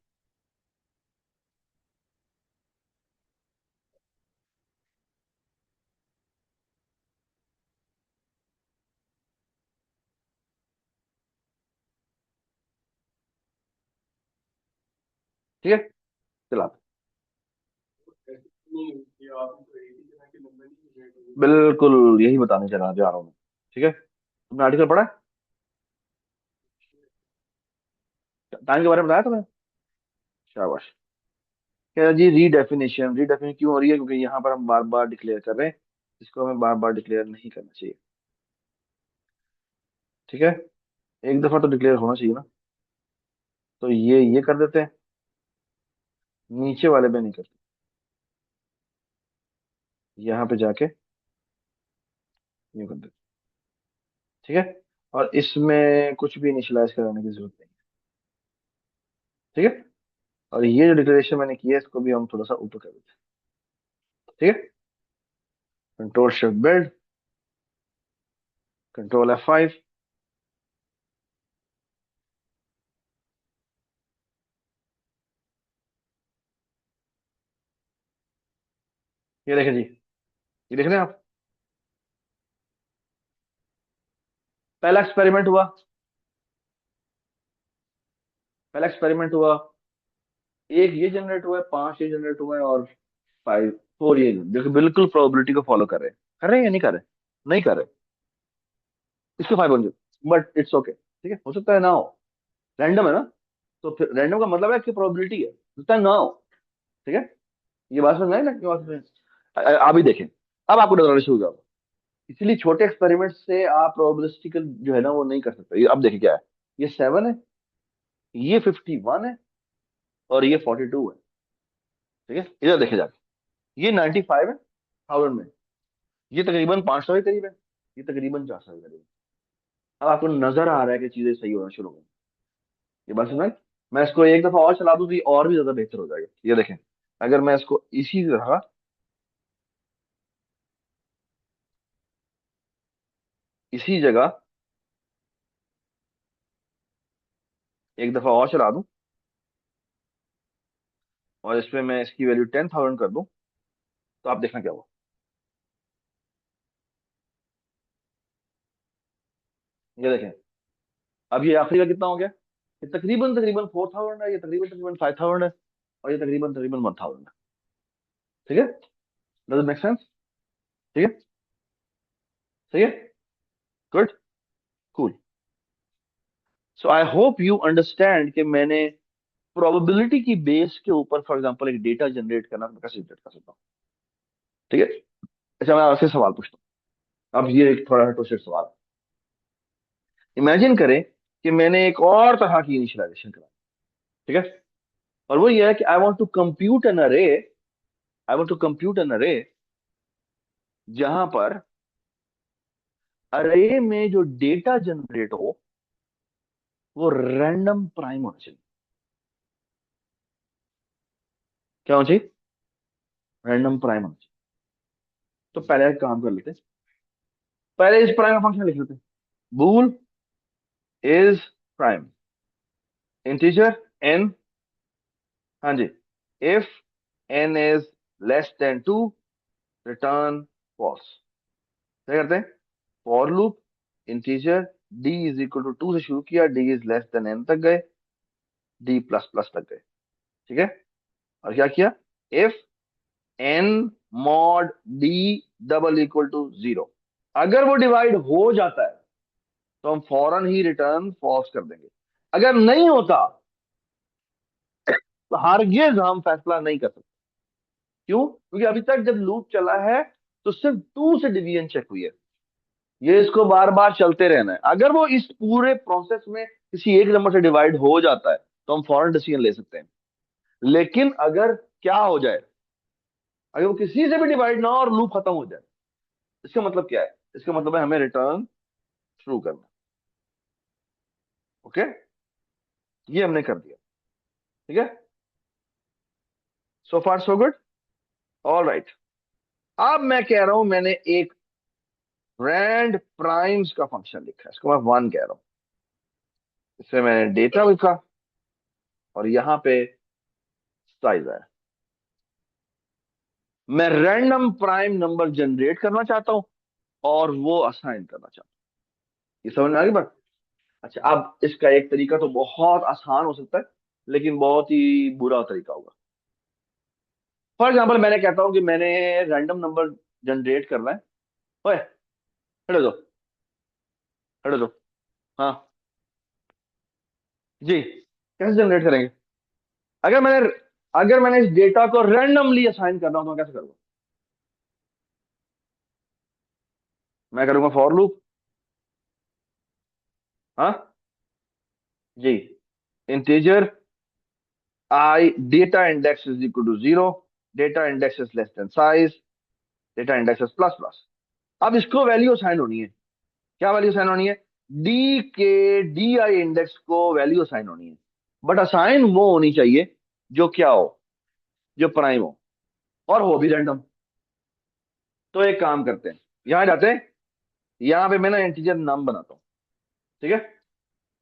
ठीक है, चला, बिल्कुल यही बताने चला जा रहा हूँ मैं। ठीक है, तुमने आर्टिकल पढ़ा है, टाइम के बारे में बताया तुम्हें, शाबाश। कह रहा जी रीडेफिनेशन, रीडेफिनेशन क्यों हो रही है, क्योंकि यहाँ पर हम बार बार डिक्लेयर कर रहे हैं, इसको हमें बार बार डिक्लेयर नहीं करना चाहिए। ठीक है, एक दफा तो डिक्लेयर होना चाहिए ना, तो ये कर देते हैं, नीचे वाले पे नहीं करते, यहाँ पे जाके यूं कर देते। ठीक है, और इसमें कुछ भी इनिशियलाइज कराने की जरूरत नहीं। ठीक है, और ये जो डिक्लेरेशन मैंने किया है इसको भी हम थोड़ा सा ऊपर कर देते हैं। ठीक है, control shift build, control F5, ये देखें जी, ये देख रहे हैं आप, पहला एक्सपेरिमेंट हुआ, पहला एक्सपेरिमेंट हुआ, एक ये जनरेट हुआ है, 5 ये जनरेट हुआ है, और 4 ये, देखो बिल्कुल प्रोबेबिलिटी को फॉलो कर रहे हैं या नहीं कर रहे, नहीं कर रहे, इसको 5 बन, बट इट्स ओके। ठीक है, हो सकता है ना हो, रैंडम है ना, तो फिर रैंडम का मतलब है कि प्रोबेबिलिटी है, हो सकता है ना हो। ठीक है, ये बात समझ में आई ना, कि बात समझ में आप ही देखें, अब आपको डराना शुरू हो जाएगा। इसलिए छोटे एक्सपेरिमेंट से आप प्रोबेबिलिस्टिकल जो है ना वो नहीं कर सकते। ये अब देखिए क्या है, ये 7 है, ये 51 है, और ये 42 है। ठीक है, इधर देखे जाके, ये 95 है 1000 में, ये तकरीबन 500 के करीब है, ये तकरीबन 400 के करीब है। अब आपको नजर आ रहा है कि चीजें सही होना शुरू हो गई। ये बात समझ, मैं इसको एक दफा और चला दूं तो ये और भी ज्यादा बेहतर हो जाएगा। ये देखें, अगर मैं इसको इसी तरह इसी जगह एक दफा और चला दूं, और इसमें मैं इसकी वैल्यू 10,000 कर दूं, तो आप देखना क्या हुआ। ये देखें, अब ये आखिरी का कितना हो गया, ये तकरीबन तकरीबन 4000 है, ये तकरीबन तकरीबन 5000 है, और ये तकरीबन तकरीबन 1000 है। ठीक है, डज इट मेक सेंस। ठीक है, सही है, good, cool. So I hope you understand कि मैंने प्रोबेबिलिटी की बेस के ऊपर फॉर एग्जांपल एक डेटा जनरेट करना मैं कैसे जनरेट कर सकता हूँ। ठीक है। अच्छा मैं आपसे सवाल पूछता हूँ, अब ये एक थोड़ा ट्विस्टेड सवाल। इमेजिन करें कि मैंने एक और तरह की इनिशियलाइजेशन करा। ठीक है। और वो ये है कि I want to compute an array जहां पर अरे में जो डेटा जनरेट हो वो रैंडम प्राइम होना चाहिए। क्या होना चाहिए? रैंडम प्राइम होना चाहिए। तो पहले एक काम कर लेते हैं, पहले इस प्राइम का फंक्शन लिख लेते हैं। Bool is prime, integer N, हाँ जी, if N is less than 2 return false. क्या करते हैं? For loop, integer D is equal to 2 से शुरू किया, D is less than N तक गए, डी प्लस प्लस तक गए। ठीक है। और क्या किया? If n mod d double equal to 0, अगर वो डिवाइड हो जाता है तो हम फौरन ही रिटर्न फॉल्स कर देंगे। अगर नहीं होता तो हरगिज हम फैसला नहीं कर सकते। क्यों? क्योंकि अभी तक जब लूप चला है तो सिर्फ 2 से डिवीजन चेक हुई है। ये इसको बार बार चलते रहना है। अगर वो इस पूरे प्रोसेस में किसी एक नंबर से डिवाइड हो जाता है तो हम फौरन डिसीजन ले सकते हैं। लेकिन अगर क्या हो जाए, अगर वो किसी से भी डिवाइड ना हो और लूप खत्म हो जाए, इसका मतलब क्या है? इसका मतलब है हमें रिटर्न शुरू करना। ओके, ये हमने कर दिया। ठीक है। सो far so good. All right. अब मैं कह रहा हूं मैंने एक रैंड प्राइम्स का फंक्शन लिखा है, इसको मैं वन कह रहा हूं। इसमें मैंने डेटा लिखा और यहां पे साइज है। मैं रैंडम प्राइम नंबर जनरेट करना चाहता हूं और वो असाइन करना चाहता हूं। ये समझ में आ गई बात? अच्छा, अब इसका एक तरीका तो बहुत आसान हो सकता है लेकिन बहुत ही बुरा तरीका होगा। फॉर एग्जाम्पल मैंने कहता हूं कि मैंने रैंडम नंबर जनरेट करना है। ओए, हटो दो, हटो दो। हाँ जी, कैसे जनरेट करेंगे? अगर मैंने अगर मैंने इस डेटा को रैंडमली असाइन करना हो तो मैं कैसे करूंगा? मैं करूंगा फॉर लूप। हाँ जी, integer I data index is equal to 0, data index is less than size, data index is plus plus. अब इसको वैल्यू असाइन होनी है। क्या वैल्यू असाइन होनी है? डी के डी आई इंडेक्स को वैल्यू असाइन होनी है। बट असाइन वो होनी चाहिए जो क्या हो, जो प्राइम हो और हो भी रैंडम। तो एक काम करते हैं, यहां जाते हैं, यहां पे मैं ना इंटीजर नाम बनाता हूँ। ठीक है।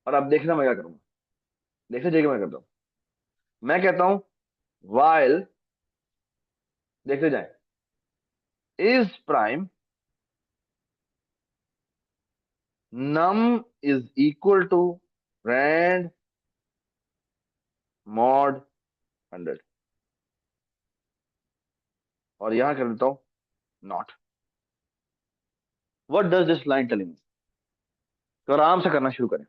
और अब देखना मैं क्या करूंगा, देखते जाइए मैं करता हूँ। मैं कहता हूं वाइल, देखते जाए, is prime num is equal to rand mod 100। और यहां कर देता हूं not. What does this line telling? तो आराम से करना शुरू करें।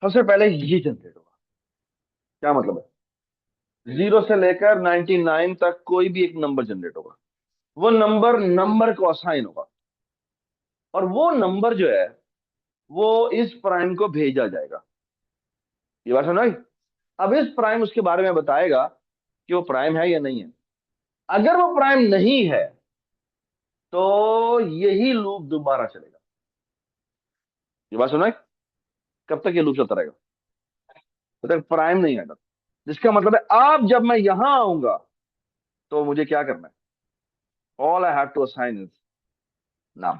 सबसे पहले ये जनरेट होगा। क्या मतलब है? 0 से लेकर 99 तक कोई भी एक नंबर जनरेट होगा। वो नंबर नंबर को असाइन होगा और वो नंबर जो है वो इस प्राइम को भेजा जाएगा। ये बात सुनाई? अब इस प्राइम उसके बारे में बताएगा कि वो प्राइम है या नहीं है। अगर वो प्राइम नहीं है तो यही लूप दोबारा चलेगा। ये बात सुनाई? कब तक ये लूप चलता रहेगा? जब तक प्राइम नहीं आएगा। जिसका मतलब है अब जब मैं यहां आऊंगा तो मुझे क्या करना है? All I have to assign is num.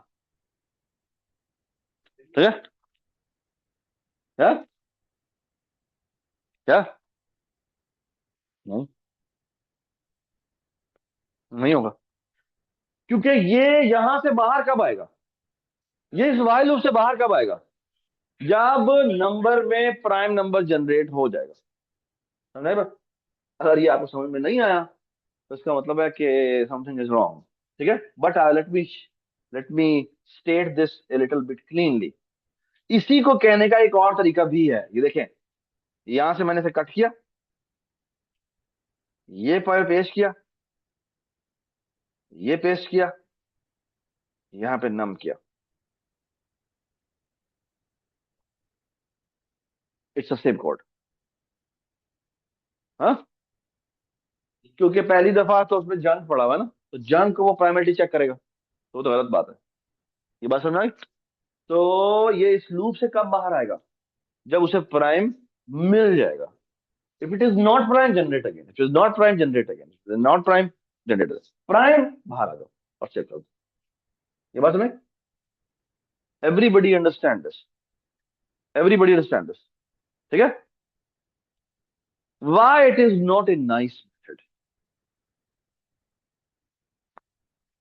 ठीक है। क्या? क्या? नहीं, नहीं होगा। क्योंकि ये यहां से बाहर कब आएगा? ये इस while लूप से बाहर कब आएगा? जब नंबर में प्राइम नंबर जनरेट हो जाएगा। समझ आए बात? अगर ये आपको समझ में नहीं आया तो इसका मतलब है कि समथिंग इज रॉन्ग। ठीक है। But let me state this a little bit cleanly. इसी को कहने का एक और तरीका भी है, ये देखें, यहां से मैंने इसे कट किया, ये पर पेश किया, ये पेस्ट किया, यहां पे नम किया। It's a same code. हाँ, क्योंकि पहली दफा तो उसमें जंक पड़ा हुआ है ना, तो जंक को वो प्राइमरी चेक करेगा, तो गलत बात है। ये बात समझ आई? तो ये इस लूप से कब बाहर आएगा? जब उसे प्राइम मिल जाएगा। If it is not prime, generate again, if it is not prime, generate again, if it is not prime, generate again, prime, बाहर आ जाओ और चेक करो। ये बात समझ? Everybody understand this? Everybody understand this? ठीक है? Why it is not a nice method?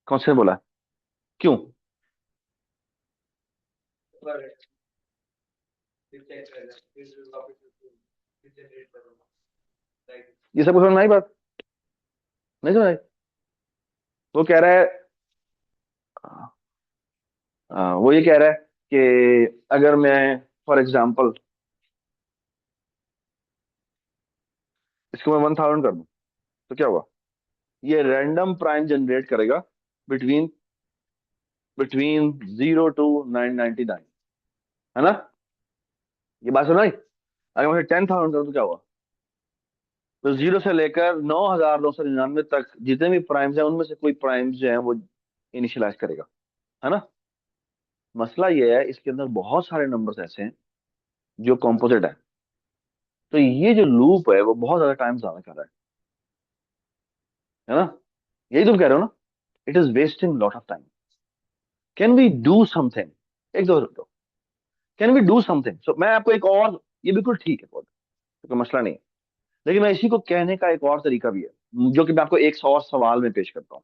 कौन से बोला? क्यों? ये सब कुछ समझ में आई बात? नहीं समझ आई? वो कह रहा है, वो ये कह रहा है कि अगर मैं फॉर एग्जाम्पल इसको मैं 1000 कर दूं, तो क्या हुआ? ये रैंडम प्राइम जनरेट करेगा बिटवीन बिटवीन 0 to 999, है ना? ये बात सुनाई? अगर मैं 10,000 करूं तो क्या हुआ? तो 0 से लेकर 9,999 तक जितने भी प्राइम्स हैं, उनमें से कोई प्राइम्स जो है वो इनिशियलाइज करेगा, है ना? मसला ये है, इसके अंदर बहुत सारे नंबर्स ऐसे हैं जो कॉम्पोजिट है, तो ये जो लूप है वो बहुत ज्यादा टाइम ज्यादा कर रहा है ना? यही तुम कह रहे हो ना? It is wasting lot of time. Can we do something? एक दो रुको, can we do something? So मैं आपको एक और, ये बिल्कुल ठीक है, कोई मसला नहीं है, लेकिन मैं इसी को कहने का एक और तरीका भी है, जो कि मैं आपको एक और सवाल में पेश करता हूँ,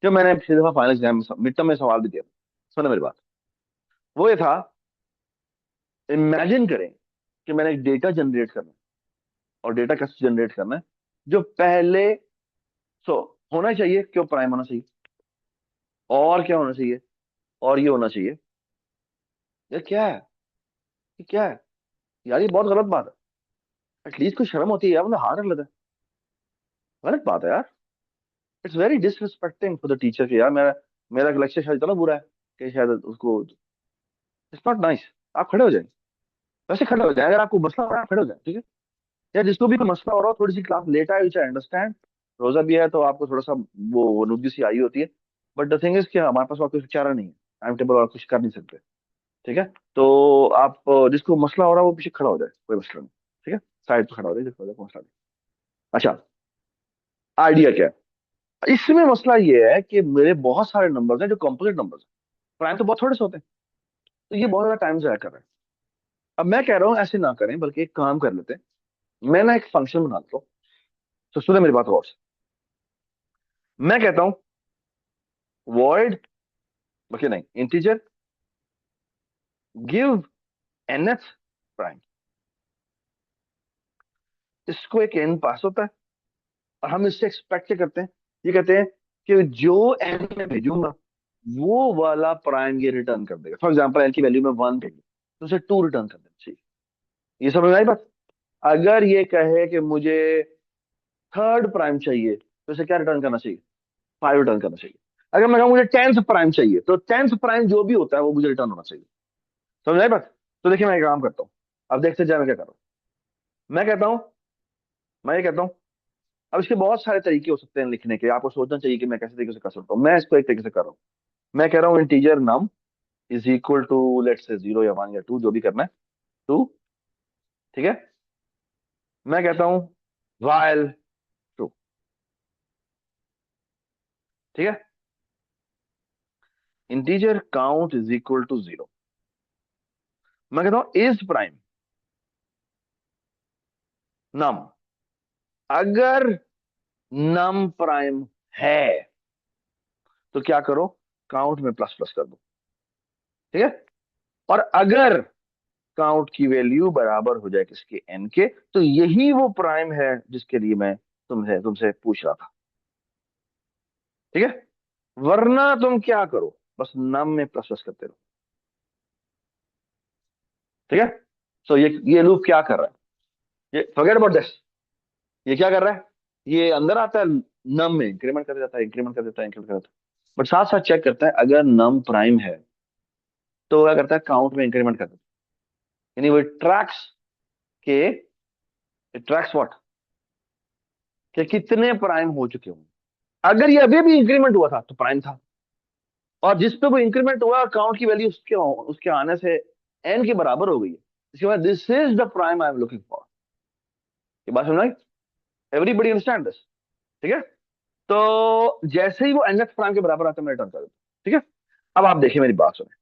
जो मैंने पिछली दफा फाइनल एग्जाम मिड टर्म में सवाल भी दिया था। सुनो मेरी बात। वो ये था, इमेजिन करें कि मैंने एक डेटा जनरेट करना है, और डेटा कैसे जनरेट करना है? जो पहले, सो होना चाहिए, क्यों प्राइम होना चाहिए, और क्या होना चाहिए, और ये होना चाहिए। ये क्या है? ये क्या है यार? ये बहुत गलत बात है। एटलीस्ट कोई शर्म होती है यार, मतलब हाथ रख लेते हैं। गलत बात है यार। It's very disrespecting for the teacher कि यार मेरा मेरा लेक्चर शायद इतना बुरा है कि शायद उसको, इट्स नॉट नाइस। आप खड़े हो जाए, वैसे खड़े हो जाए, अगर आपको मसला हो रहा है आप खड़े हो जाए, ठीक है? या जिसको भी कोई मसला हो रहा हो, थोड़ी सी क्लास लेट आए, विच आई अंडरस्टैंड, रोजा भी है तो आपको थोड़ा सा वो नुदगी सी आई होती है, बट द थिंग इज कि हमारे पास और कुछ चारा नहीं है, टाइम टेबल और कुछ कर नहीं सकते, ठीक है? तो आप जिसको मसला हो रहा है वो पीछे खड़ा हो जाए, कोई मसला नहीं, ठीक है? साइड पे खड़ा हो जाए, जिसको कोई मसला नहीं। अच्छा, आइडिया क्या है इसमें? मसला ये है कि मेरे बहुत सारे नंबर्स हैं जो कॉम्पोजिट नंबर्स हैं, प्राइम तो बहुत थोड़े से होते हैं, तो ये बहुत ज्यादा टाइम जाया कर रहा है। अब मैं कह रहा हूँ ऐसे ना करें, बल्कि एक काम कर लेते हैं, मैं ना एक फंक्शन बनाता हूँ। तो सुने मेरी बात गौर से। मैं कहता हूँ वॉइड, बल्कि नहीं, इंटीजर गिव nth प्राइम। इसको एक n पास होता है, और हम इससे एक्सपेक्ट क्या करते हैं? ये कहते हैं कि जो n में भेजूंगा वो वाला प्राइम ये रिटर्न कर देगा। फॉर एग्जाम्पल n की वैल्यू में 1 भेजी, तो उसे 2 रिटर्न कर देना चाहिए। ये समझ में आई बात? अगर ये कहे कि मुझे थर्ड प्राइम चाहिए, तो इसे क्या रिटर्न करना चाहिए? 5 रिटर्न करना चाहिए। अगर मैं कहूँ मुझे 10th प्राइम चाहिए, तो 10th प्राइम जो भी होता है वो मुझे रिटर्न होना चाहिए। समझ में आई बात? तो देखिए मैं एक काम करता हूँ, अब देखते जाए मैं क्या कर रहा हूँ। मैं कहता हूँ, मैं ये कहता हूँ, अब इसके बहुत सारे तरीके हो सकते हैं लिखने के, आपको सोचना चाहिए कि मैं कैसे तरीके से कर सकता हूँ। मैं इसको एक तरीके से कर रहा हूँ। मैं कह रहा हूँ integer num is equal to, let's say 0 या 1 या 2, जो भी करना है, 2, ठीक है? मैं कहता हूँ वाइल ट्रू, ठीक है? Integer count is equal to 0। मैं कहता हूँ इज प्राइम नम, अगर नम प्राइम है तो क्या करो? काउंट में प्लस प्लस कर दो, ठीक है? और अगर काउंट की वैल्यू बराबर हो जाए किसके? एन के, तो यही वो प्राइम है जिसके लिए मैं तुमसे तुमसे पूछ रहा था, ठीक है? वरना तुम क्या करो? बस नम में प्लस प्लस करते रहो। ठीक है। सो ये लूप क्या कर रहा है, ये फॉरगेट अबाउट दिस, ये क्या कर रहा है, ये अंदर आता है नम में, इंक्रीमेंट कर जाता है, इंक्रीमेंट कर देता है, इंक्रीमेंट कर देता है, बट साथ साथ चेक करता है अगर नम प्राइम है तो वो क्या करता है, काउंट में इंक्रीमेंट कर देता है, यानी वो ट्रैक्स के, ट्रैक्स व्हाट, कि कितने प्राइम हो चुके होंगे। अगर ये अभी भी इंक्रीमेंट हुआ था तो प्राइम था, और जिस पे वो इंक्रीमेंट हुआ काउंट की वैल्यू उसके उसके आने से एन के बराबर हो गई है, इसके बाद this is the prime I am looking for. ये बात समझ, एवरीबडी अंडरस्टैंड दिस, ठीक है। तो जैसे ही वो एन एक्स प्राइम के बराबर आता है मैं रिटर्न कर देता हूँ, ठीक है। अब आप देखिए मेरी बात सुने,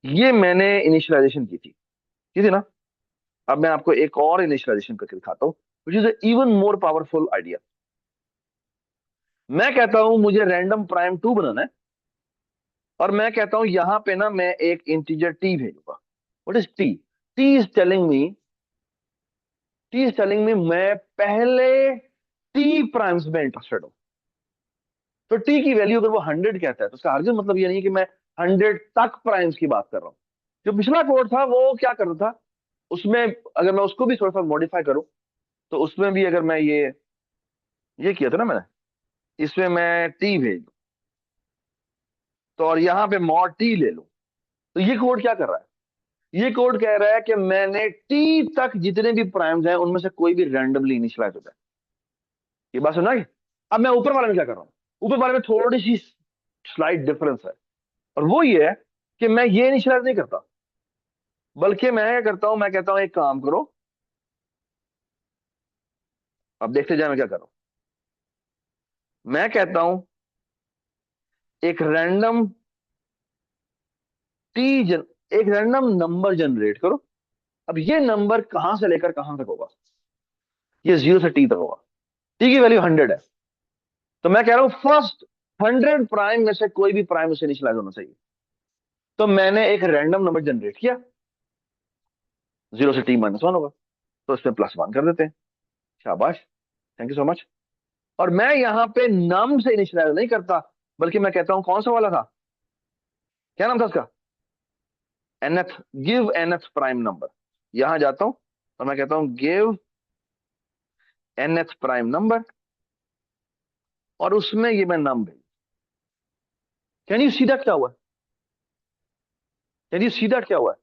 ये मैंने इनिशियलाइजेशन की थी ना। अब मैं आपको एक और इनिशियलाइजेशन करके दिखाता हूँ, which is even more powerful idea. मैं कहता हूं मुझे रैंडम प्राइम टू बनाना है, और मैं कहता हूं यहां पे ना मैं एक इंटीजर टी भेजूंगा। What is T? T is telling me, T is telling me मैं पहले टी प्राइम्स में इंटरेस्टेड हूं। तो टी की वैल्यू अगर वो 100 कहता है तो उसका अर्जुन मतलब ये नहीं है कि मैं 100 तक प्राइम्स की बात कर रहा हूं। जो पिछला कोड था वो क्या कर रहा था, उसमें अगर मैं उसको भी थोड़ा सा मॉडिफाई करूं, तो उसमें भी अगर मैं ये किया था ना मैंने, इसमें मैं टी भेज दूं तो, और यहां पे मॉड टी ले लूं, तो ये कोड क्या कर रहा है, ये कोड कह रहा है कि मैंने टी तक जितने भी प्राइम्स हैं उनमें से कोई भी रैंडमली इनिशियलाइज हो जाए। ये बात सुना है? अब मैं ऊपर वाले में क्या कर रहा हूं, ऊपर वाले में थोड़ी सी स्लाइट डिफरेंस है, और वो ये है कि मैं ये इनिशियलाइज नहीं करता, बल्कि मैं क्या करता हूं, मैं कहता हूं एक काम करो, अब देखते जाए मैं क्या कर रहा हूं। मैं कहता हूं एक रैंडम टी जन, एक रैंडम नंबर जनरेट करो। अब ये नंबर कहां से लेकर कहां तक होगा, ये 0 से T तक होगा। टी की वैल्यू 100 है, तो मैं कह रहा हूं फर्स्ट 100 प्राइम में से कोई भी प्राइम उसे इनिशियलाइज होना चाहिए। तो मैंने एक रैंडम नंबर जनरेट किया, 0 से T-1 होगा, तो इसमें +1 कर देते हैं। शाबाश, थैंक यू सो मच। और मैं यहां पे नम से इनिशियलाइज नहीं करता, बल्कि मैं कहता हूं कौन सा वाला था, क्या नाम था उसका, nth, give nth prime number. यहां जाता हूं और मैं कहता हूं गिव nth प्राइम नंबर, और उसमें ये मैं नम भेज, कैन यू सी दैट क्या हुआ, कैन यू सी दैट क्या हुआ।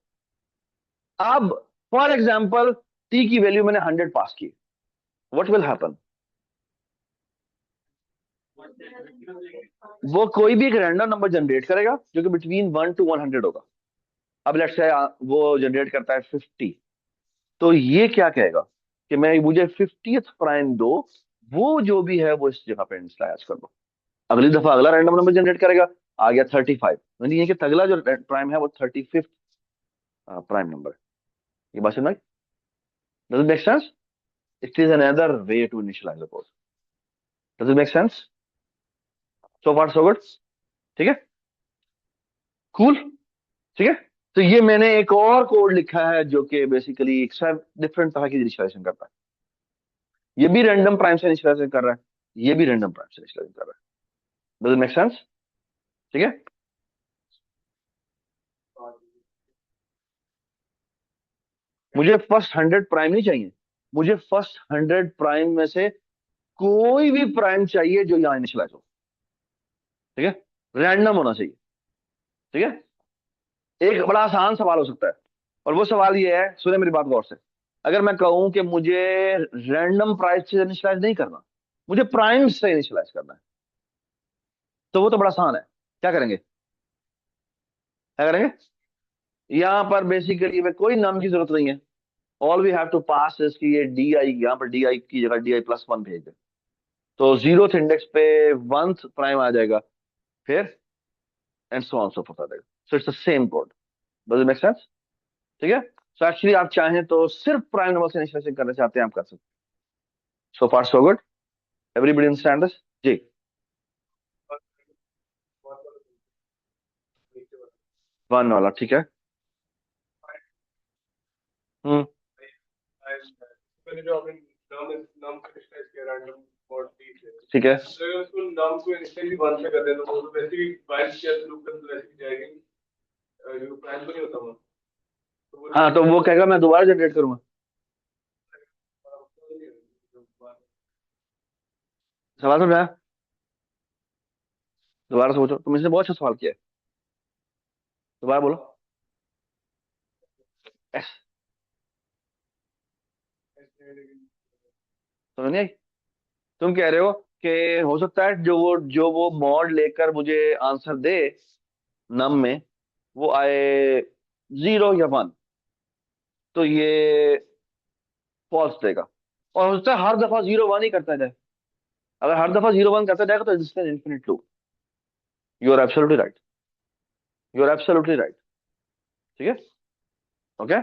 अब फॉर एग्जाम्पल टी की वैल्यू मैंने 100 पास की, व्हाट विल हैपन, वो कोई भी एक रैंडम नंबर जनरेट करेगा जो कि बिटवीन 1 to 100 होगा। अब लेट्स से वो जनरेट करता है 50, तो ये क्या कहेगा कि मैं मुझे 50th प्राइम दो, वो जो भी है वो इस जगह पे इंस्लाइज कर दो। अगली दफा अगला रैंडम नंबर जनरेट करेगा, आ गया 35, यानी ये कि अगला जो प्राइम है वो 35th प्राइम नंबर। ये बात समझ, does it make sense? It is another way to initialize the code. Does it make sense? So far so good, ठीक है, कूल, ठीक है। तो ये मैंने एक और कोड लिखा है जो कि बेसिकली एक डिफरेंट तरह की इनिशियलाइजेशन करता है। ये भी रैंडम प्राइम से इनिशियलाइजेशन कर रहा है, ये भी रैंडम प्राइम से इनिशियलाइजेशन कर रहा है। Does it make sense? ठीक है। मुझे फर्स्ट 100 प्राइम नहीं चाहिए, मुझे फर्स्ट 100 प्राइम में से कोई भी प्राइम चाहिए जो यहां इनिशियलाइज हो, ठीक है, रैंडम होना चाहिए, ठीक है। एक बड़ा आसान सवाल हो सकता है, और वो सवाल ये है, सुने मेरी बात गौर से, अगर मैं कहूं कि मुझे रैंडम प्राइस से इनिशियलाइज नहीं करना, मुझे प्राइम से इनिशियलाइज करना है, तो वो तो बड़ा आसान है, क्या करेंगे, क्या करेंगे, यहां पर बेसिकली में कोई नाम की जरूरत नहीं है, all we have to pass is कि ये डी आई, यहाँ पर डी आई की जगह DI+1 भेज दे, तो 0th इंडेक्स पे 1th प्राइम आ जाएगा, फिर and so on so forth आ जाएगा। So it's the same code, does it make sense? ठीक है। सो एक्चुअली आप चाहें तो सिर्फ प्राइम नंबर से इनिशियलाइजेशन करना चाहते हैं आप कर सकते हैं। So far so good, everybody understand this? जी। 1 वाला, ठीक है। हम्म। मैंने जो आपने नाम नाम का डिस्कस किया रैंडम और टी से, ठीक है। तो अगर उसको नाम को इनिशियली 1 से कर दें तो वो तो वैसे भी बाइट किया तो लूप तो वैसे भी जाएगी, जो प्राइम तो नहीं होता वो। तो वो हाँ, तो वो कहेगा मैं दोबारा जनरेट करूंगा। सवाल समझ आया? दोबारा सोचो, तुम इसने बहुत अच्छा सवाल किया है। दोबारा बोलो। एस। समझ नहीं आई? तुम कह रहे हो कि हो सकता है जो वो मॉड लेकर मुझे आंसर दे नम में, वो आए 0 या 1, तो ये फॉल्स देगा। और हो सकता है हर दफा 0 1 ही करता जाए। अगर हर दफा 0 1 करता जाएगा तो this is infinite loop. You are absolutely right. You are absolutely right. ठीक है। ओके।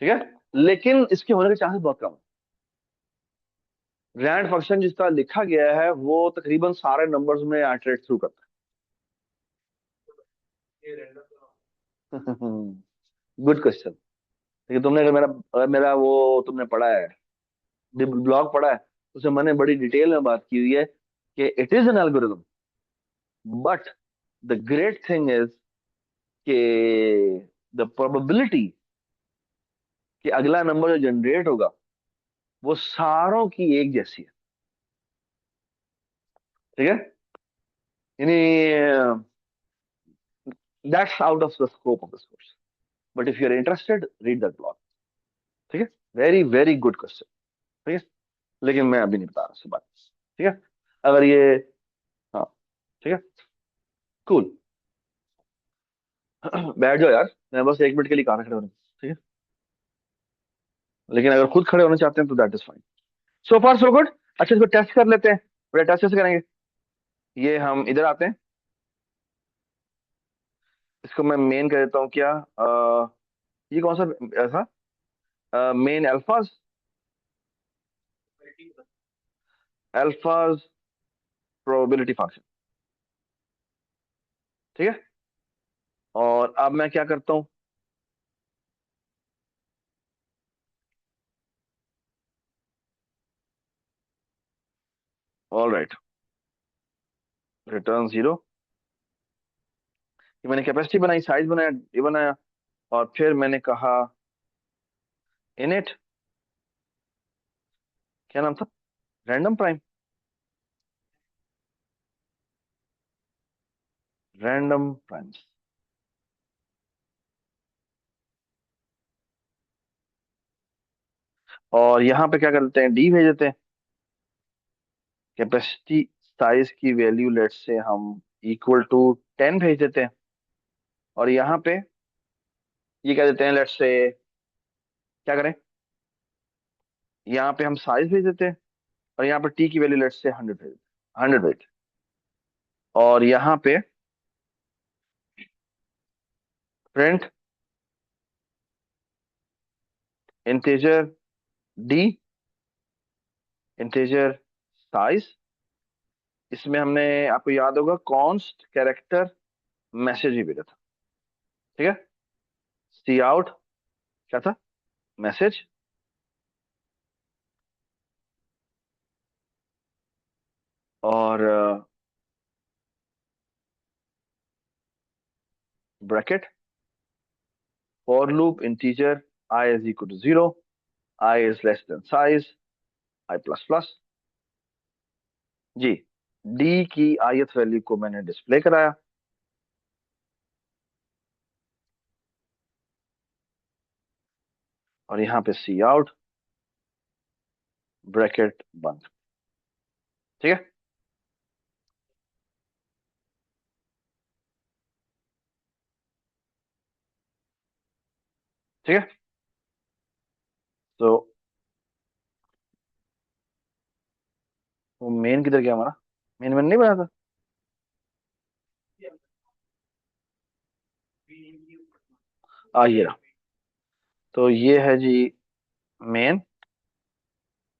ठीक है। लेकिन इसके होने के चांसेस बहुत कम है। रैंड फंक्शन जिस तरह लिखा गया है वो तकरीबन सारे नंबर्स में आइटरेट थ्रू करता ये रैंडम है। Good question. लेकिन तुमने अगर मेरा वो तुमने पढ़ा है, ब्लॉग पढ़ा है, उसमें मैंने बड़ी डिटेल में बात की हुई है कि it is an algorithm, but the great thing is कि द प्रोबेबिलिटी कि अगला नंबर जो जनरेट होगा वो सारों की एक जैसी है। ठीक है। यानी that's out of the scope of this course, but if you are interested read that blog. ठीक है। Very very good question. ठीक है। लेकिन मैं अभी नहीं बता रहा उससे बात। ठीक है। अगर ये, हाँ, ठीक है, कूल। बैठ जाओ यार, मैं बस 1 मिनट के लिए कहाँ खड़े होने। ठीक है। लेकिन अगर खुद खड़े होना चाहते हैं तो that is fine. So far so good. अच्छा, इसको टेस्ट कर लेते हैं। बेटा टेस्ट कैसे करेंगे? ये हम इधर आते हैं। इसको मैं मेन कर देता हूँ क्या? ये कौन सा था? मेन अल्फाज। अल्फाज प्रोबेबिलिटी फंक्शन। ठीक है। और अब मैं क्या करता हूँ? All right, return 0। ये मैंने कैपेसिटी बनाई, साइज बनाया, ये बनाया, और फिर मैंने कहा इनिट, क्या नाम था? Random prime. Random prime. और यहाँ पे क्या कर देते हैं? डी भेज देते हैं। कैपेसिटी साइज की वैल्यू लेट से हम इक्वल टू 10 भेज देते हैं। और यहाँ पे ये कह देते हैं लेट से, क्या करें? यहाँ पे हम साइज भेज देते हैं। और यहाँ पे टी की वैल्यू लेट से 100 भेज देते हैं, 100 भेज। और यहाँ पे print integer D, integer size. इसमें हमने, आपको याद होगा, कॉन्स्ट कैरेक्टर मैसेज ही भेजा था। ठीक है। सी आउट क्या था? मैसेज। और bracket for loop integer I is equal to 0, I is less than size, I plus plus. जी। डी की ith वैल्यू को मैंने डिस्प्ले कराया। और यहाँ पे सी आउट, ब्रैकेट बंद। ठीक है। ठीक है। तो वो मेन किधर गया हमारा? मेन मैंने नहीं बनाया था। ये रहा। तो ये है जी मेन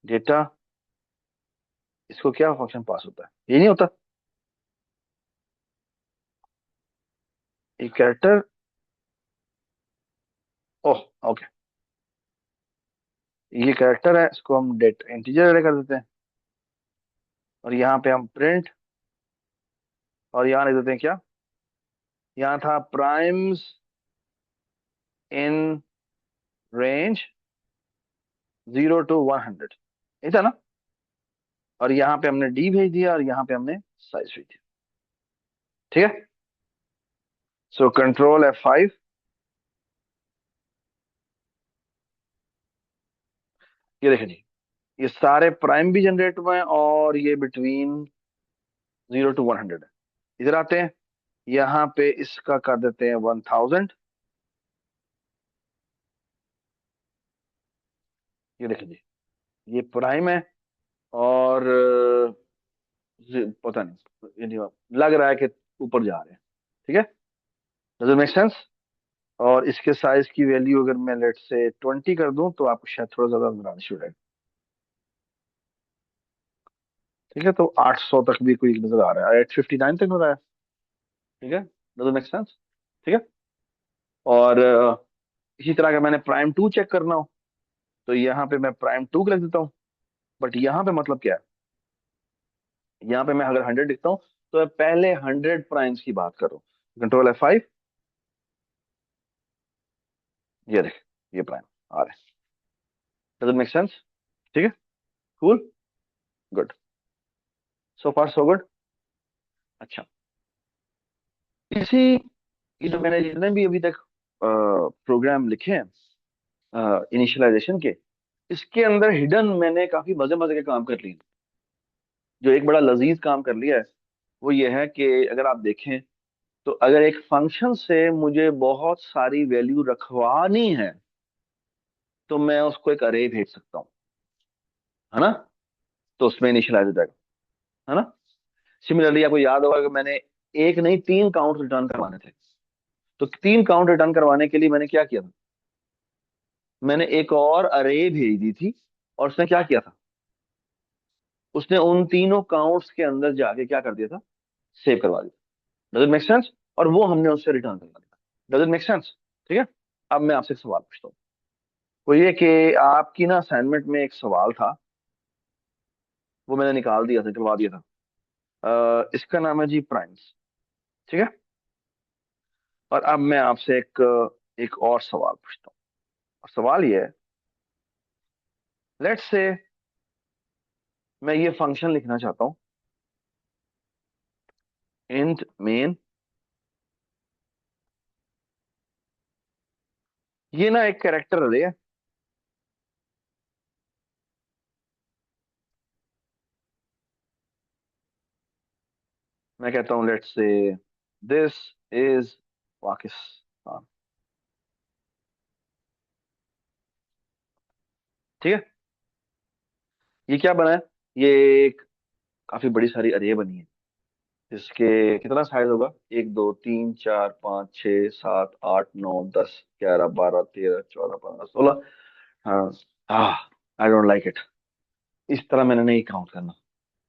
डेटा। इसको क्या फंक्शन पास होता है? ये नहीं होता, एक कैरेक्टर। ओह, ओके। ये कैरेक्टर है, इसको हम डेट इंटीजर अरे कर देते हैं। और यहाँ पे हम प्रिंट, और यहाँ लिख देते हैं क्या? यहाँ था प्राइम्स इन रेंज 0 to 100, ऐसा ना। और यहाँ पे हमने डी भेज दिया और यहाँ पे हमने साइज भेज दिया। ठीक है। So control F5। ये देखें जी, ये सारे प्राइम भी जनरेट हुए हैं और ये बिटवीन 0 to 100 है। इधर आते हैं, यहाँ पे इसका कर देते हैं 1000। ये देखें जी, ये प्राइम है और पता नहीं, ये नहीं लग रहा है कि ऊपर जा रहे हैं। ठीक है, डज इट मेक सेंस। और इसके साइज की वैल्यू अगर मैं लेट से 20 कर दूं तो आपको शायद थोड़ा ज्यादा नजर आना शुरू हो जाएगा। ठीक है, तो 800 तक भी कोई नजर आ रहा है, 859 तक नजर आया। ठीक है, डज इट मेक सेंस। ठीक है। और इसी तरह अगर मैंने प्राइम टू चेक करना हो तो यहाँ पे मैं प्राइम टू लिख देता हूँ। बट यहाँ पे मतलब क्या है, यहाँ पे मैं अगर 100 लिखता हूँ तो मैं पहले 100 प्राइम्स की बात करूँ। Control F5। ये देख, ये प्राइम आ रहे हैं। Does it make sense. ठीक है, कूल, गुड, सो फार सो गुड। अच्छा, इसी, ये जो मैंने जितने भी अभी तक प्रोग्राम लिखे हैं इनिशियलाइजेशन के, इसके अंदर हिडन मैंने काफी मजे मजे के काम कर लिए। जो एक बड़ा लजीज काम कर लिया है वो ये है कि अगर आप देखें तो अगर एक फंक्शन से मुझे बहुत सारी वैल्यू रखवानी है तो मैं उसको एक अरे भेज सकता हूँ, है ना। तो उसमें इनिशियलाइज हो जाएगा, है ना। सिमिलरली आपको याद होगा कि मैंने एक नहीं 3 काउंट रिटर्न करवाने थे। तो 3 काउंट रिटर्न करवाने के लिए मैंने क्या किया था, मैंने एक और अरे भेज दी थी और उसने क्या किया था, उसने उन तीनों काउंट्स के अंदर जाके क्या कर दिया था, सेव करवा दिया। Does it make sense. और वो हमने उससे रिटर्न करवा दिया। Does it make sense. ठीक है। अब मैं आपसे एक सवाल पूछता हूँ। वो ये कि आपकी ना असाइनमेंट में एक सवाल था, वो मैंने निकाल दिया था, करवा दिया था। इसका नाम है जी प्राइम्स। ठीक है। और अब मैं आपसे एक एक और सवाल पूछता हूँ। और सवाल ये है, लेट्स से मैं ये फंक्शन लिखना चाहता हूँ, इंट मेन। ये ना एक कैरेक्टर अरे है। मैं कहता हूँ let's say this is Pakistan. ठीक है, ये क्या बना है, ये एक काफी बड़ी सारी अरे बनी है जिसके कितना साइज होगा, 1 2 3 4 5 6 7 8 9 10 11 12 13 14 15 16। हाँ, आई डोंट लाइक इट, इस तरह मैंने नहीं काउंट करना।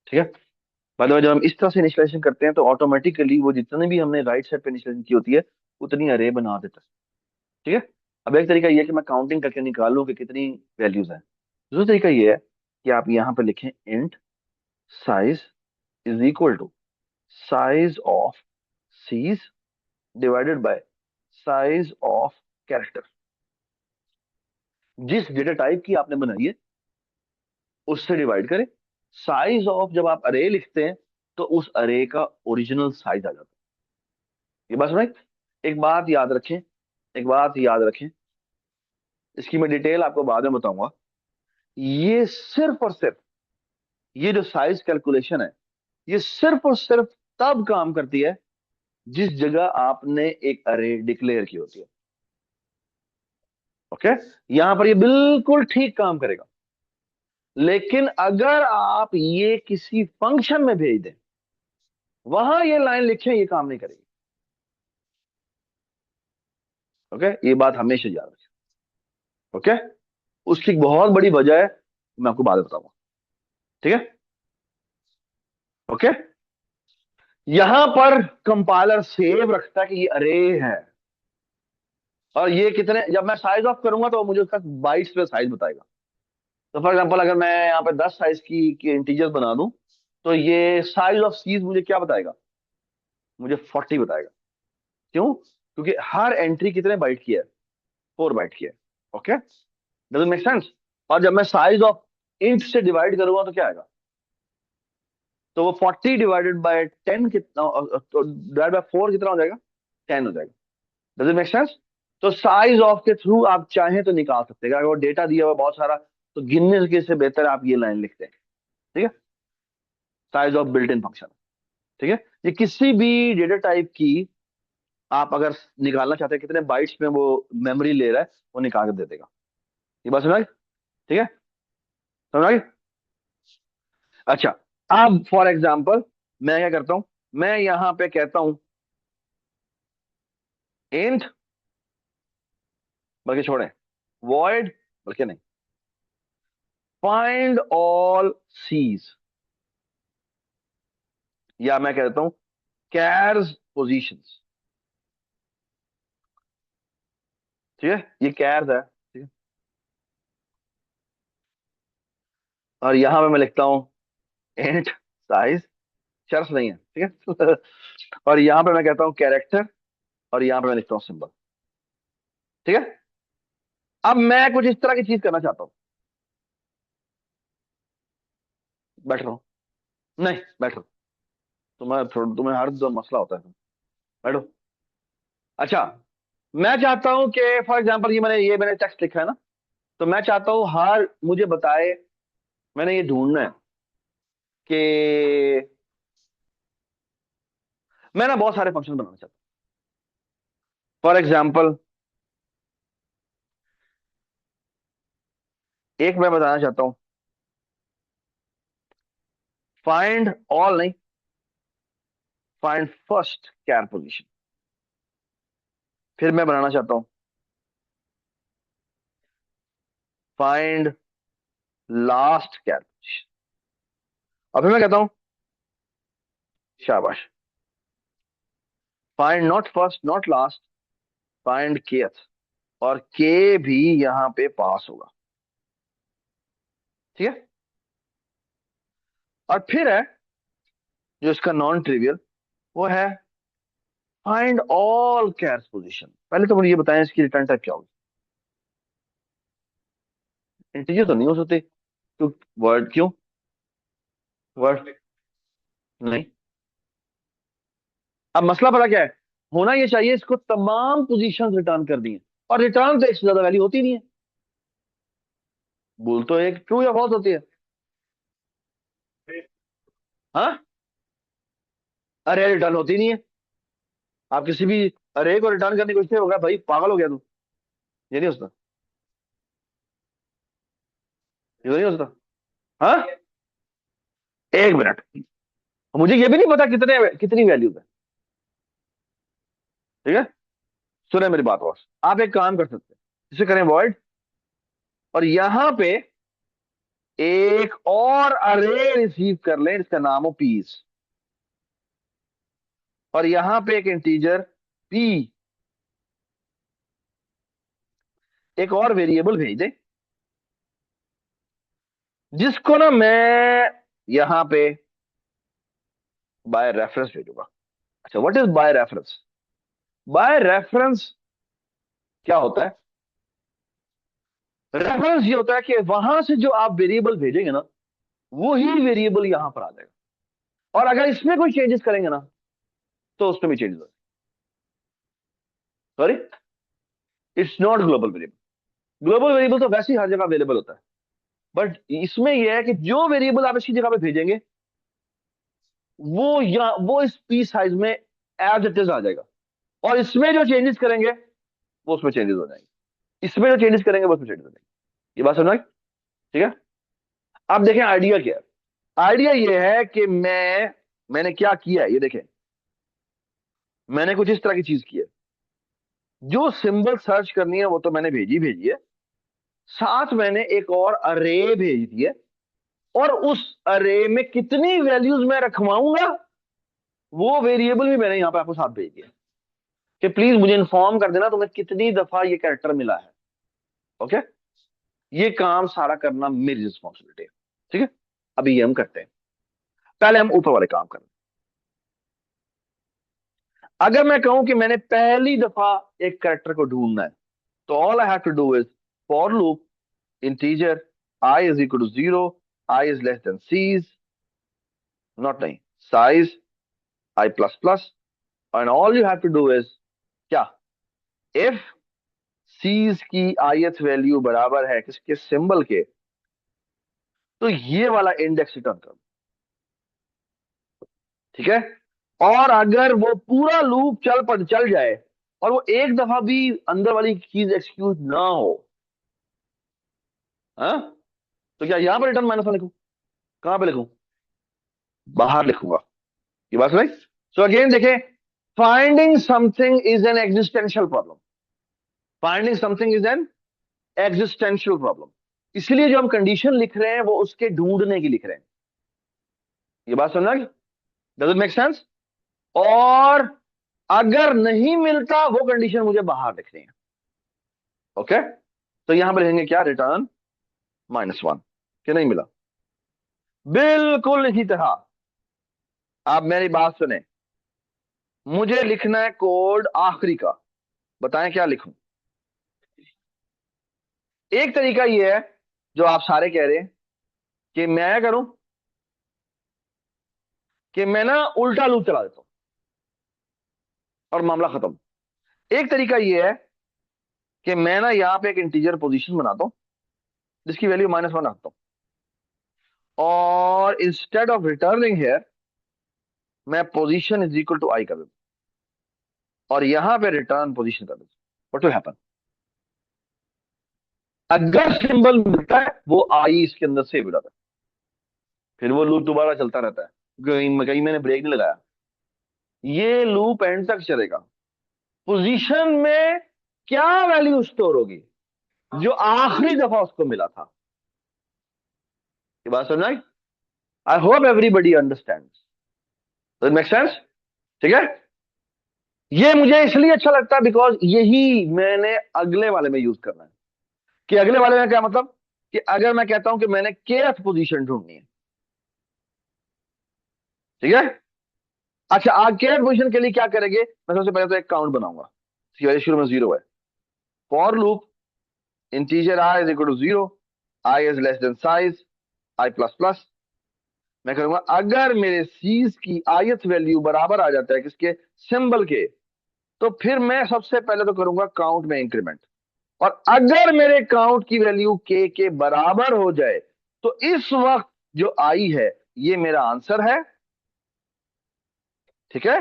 ठीक है। बाय द वे, जब हम इस तरह से इनिशियलाइजेशन करते हैं तो ऑटोमेटिकली वो जितने भी हमने राइट साइड पे इनिशियलाइजेशन की होती है उतनी अरे बना देता है। ठीक है। अब एक तरीका ये है कि मैं काउंटिंग करके निकालूं कि कितनी वैल्यूज हैं। दूसरा तरीका ये है कि आप यहाँ पे लिखें int size is equal to size of cs divided by size of character. जिस डेटा टाइप की आपने बनाई है उससे डिवाइड करें। साइज ऑफ, जब आप अरे लिखते हैं तो उस अरे का ओरिजिनल साइज आ जाता है। ये बात सुनाई। एक बात याद रखें, एक बात याद रखें, इसकी मैं डिटेल आपको बाद में बताऊंगा। ये सिर्फ और सिर्फ, ये जो साइज कैलकुलेशन है, ये सिर्फ और सिर्फ तब काम करती है जिस जगह आपने एक अरे डिक्लेयर की होती है। ओके, यहां पर ये बिल्कुल ठीक काम करेगा। लेकिन अगर आप ये किसी फंक्शन में भेज दें, वहां ये लाइन लिखे, ये काम नहीं करेगी। ओके, ये बात हमेशा याद रखें। ओके, उसकी एक बहुत बड़ी वजह है, मैं आपको बाद में बताऊंगा। ठीक है। ओके, यहां पर कंपाइलर सेव रखता है कि ये अरे है, और ये कितने, जब मैं साइज ऑफ करूंगा तो वो मुझे उसका बाइट्स पे साइज बताएगा। तो फॉर एग्जांपल अगर मैं यहाँ पे 10 साइज की इंटीजर्स बना दूं तो ये साइज ऑफ सीज मुझे क्या बताएगा, मुझे 40 बताएगा। क्यों? क्योंकि हर एंट्री कितने बाइट की है, 4 बाइट की है। Okay, does it make sense? और जब मैं साइज ऑफ इंट से डिवाइड करूंगा तो क्या आएगा? तो वो 40 डिवाइडेड बाय 10 कितना, तो डिवाइड बाय 4 कितना हो जाएगा? 10 हो जाएगा। Does it make sense? तो साइज ऑफ के थ्रू आप चाहें तो निकाल सकते हैं। अगर वो डेटा दिया हुआ बहुत सारा, तो गिनने के से बेहतर आप ये लाइन लिखते हैं। ठीक है, size of built in function. ठीक है, ये किसी भी डेटा टाइप की आप अगर निकालना चाहते हैं कितने बाइट्स में वो मेमोरी ले रहा है, वो निकाल के दे देगा। ये बात समझ आई? ठीक है, समझ आई? अच्छा, अब फॉर एग्जाम्पल मैं क्या करता हूं, मैं यहां पे कहता हूं इंट, बल्कि छोड़ें, वॉइड, बल्कि नहीं, फाइंड ऑल सीज, या मैं कहता हूं कैर्स पोजीशंस। ठीक है, ये कैर्स है, ठीक है, और यहां पे मैं लिखता हूं इंट साइज, शर्त नहीं है, ठीक है। और यहां पे मैं कहता हूं कैरेक्टर, और यहां पे मैं लिखता हूं सिंबल। ठीक है, अब मैं कुछ इस तरह की चीज करना चाहता हूं। बैठ रहा हूं, नहीं बैठ रहा हूं, तुम्हें हर दो मसला होता है। बैठो। अच्छा, मैं चाहता हूं कि फॉर एग्जांपल ये मैंने टेक्स्ट लिखा है ना, तो मैं चाहता हूं हर मुझे बताए, मैंने ये ढूंढना है कि मैं ना बहुत सारे फंक्शन बनाना चाहता हूं। फॉर एग्जांपल एक मैं बताना चाहता हूं, फाइंड ऑल नहीं, फाइंड फर्स्ट कैर पोजीशन। फिर मैं बनाना चाहता हूं फाइंड लास्ट कैर पोजीशन। और फिर मैं कहता हूं शाबाश, find not first not last, find kth, और के भी यहां पे पास होगा। ठीक है, और फिर है जो इसका नॉन ट्रिवियल, वो है फाइंड ऑल कैर्स पोजीशन। पहले तो मुझे ये बताएं इसकी रिटर्न टाइप क्या होगी? इंटीजर तो नहीं हो सकते, क्यों? वर्ड क्यों? वर्ड नहीं। अब मसला पता क्या है, होना ये चाहिए इसको तमाम पोजीशंस रिटर्न कर दी हैं, और रिटर्न तो एक से ज्यादा वैल्यू होती नहीं है। बोल तो एक ट्रू या फॉल्स होती है। हाँ, अरे रिटर्न होती नहीं है। आप किसी भी अरे को रिटर्न करने की कोशिश होगा, भाई पागल हो गया तू। ये नहीं होता, ये तो नहीं होता। हाँ, एक मिनट, मुझे ये भी नहीं पता कितने कितनी वैल्यू है। ठीक है, सुने मेरी बात, और आप एक काम कर सकते हैं, इसे करें वॉइड, और यहां पे एक और अरे रिसीव कर लें जिसका नाम हो पीस, और यहां पे एक इंटीजर पी, एक और वेरिएबल भेज दें जिसको ना मैं यहां पे बाय रेफरेंस भेजूंगा। अच्छा, what is by reference? By reference क्या होता है? रेफरेंस ये होता है कि वहां से जो आप वेरिएबल भेजेंगे ना, वो ही वेरिएबल यहां पर आ जाएगा, और अगर इसमें कोई चेंजेस करेंगे ना, तो उसमें भी चेंजेस हो। Sorry, it's not global variable. Global variable तो वैसे ही हर जगह अवेलेबल होता है, बट इसमें यह है कि जो वेरिएबल आप इसकी जगह पे भेजेंगे, वो इस पी साइज में एज इट इज आ जाएगा, और इसमें जो चेंजेस करेंगे वो उसमें चेंजेस हो जाएंगे, इसमें जो चेंजेस करेंगे वो उसमें चेंजेस हो जाएंगे। ये बात समझ आई? ठीक है, अब देखें आइडिया क्या है। आइडिया ये है कि मैंने क्या किया है, ये देखें, मैंने कुछ इस तरह की चीज की है। जो सिंबल सर्च करनी है वो तो मैंने भेजी भेजी है, साथ मैंने एक और अरे भेज दी है, और उस अरे में कितनी वैल्यूज मैं रखवाऊंगा, वो वेरिएबल भी मैंने यहां पे आपको साथ भेज दिया कि प्लीज मुझे इन्फॉर्म कर देना तुम्हें कितनी दफा ये कैरेक्टर मिला है। ओके, ये काम सारा करना मेरी रिस्पॉन्सिबिलिटी है। ठीक है, अभी ये हम करते हैं। पहले हम ऊपर वाले काम करें। अगर मैं कहूं कि मैंने पहली दफा एक कैरेक्टर को ढूंढना है, तो all I have to do is for loop integer I is equal to 0, I is less than C's, not नहीं, size I plus plus, and all you have to do is क्या, if C's की ith value बराबर है किसके, symbol के, तो ये वाला इंडेक्स रिटर्न कर, ठीक है। और अगर वो पूरा लूप चल जाए और वो एक दफा भी अंदर वाली चीज एक्सक्यूट ना हो, हाँ, तो क्या यहां पर रिटर्न -1 लिखूं, कहां पे लिखूं, बाहर लिखूंगा, ये बात राइट। सो अगेन देखें, finding something is an existential problem, finding something is an existential problem, इसलिए जो हम कंडीशन लिख रहे हैं वो उसके ढूंढने की लिख रहे हैं, ये बात समझना, डज इट मेक सेंस। और अगर नहीं मिलता वो कंडीशन मुझे बाहर लिखनी है, ओके। तो यहां पर लिखेंगे क्या, रिटर्न -1, कि नहीं मिला, बिल्कुल इसी तरह। आप मेरी बात सुने, मुझे लिखना है कोड आखिरी का, बताएं क्या लिखूं। एक तरीका ये है जो आप सारे कह रहे हैं कि मैं करूं, कि मैं ना उल्टा लूप चला देता हूं और मामला खत्म। एक तरीका ये है कि मैं ना यहां पे एक इंटीजर पोजीशन बनाता हूं जिसकी वैल्यू -1 रखता हूं, और इंस्टेड ऑफ रिटर्निंग हियर मैं पोजीशन इज इक्वल टू आई कर देता हूं और यहां पे रिटर्न पोजीशन कर देता हूं। व्हाट विल हैपन, अगर सिंबल मिलता है वो आई इसके अंदर सेव हो जाता है, फिर वो लूप दोबारा चलता रहता है, कहीं मैंने ब्रेक नहीं लगाया, ये लूप एंड तक चलेगा। पोजीशन में क्या वैल्यू स्टोर होगी, जो आखिरी दफा उसको मिला था, ये बात समझ आई। I hope everybody understands, make sense, ठीक है। ये मुझे इसलिए अच्छा लगता है बिकॉज यही मैंने अगले वाले में यूज करना है। कि अगले वाले में क्या मतलब, कि अगर मैं कहता हूं कि मैंने केएफ पोजीशन ढूंढनी है, ठीक है। अच्छा, आज केएफ पोजीशन के लिए क्या करेंगे, मैं सबसे पहले तो एक काउंट बनाऊंगा, इसकी वजह शुरू में 0 है, for loop integer I is equal to 0, I is less than size I plus plus. मैं करूंगा अगर मेरे सीज की आयत वैल्यू बराबर आ जाता है किसके, सिंबल के, तो फिर मैं सबसे पहले तो करूंगा काउंट में इंक्रीमेंट, और अगर मेरे काउंट की वैल्यू के बराबर हो जाए तो इस वक्त जो आई है ये मेरा आंसर है, ठीक है।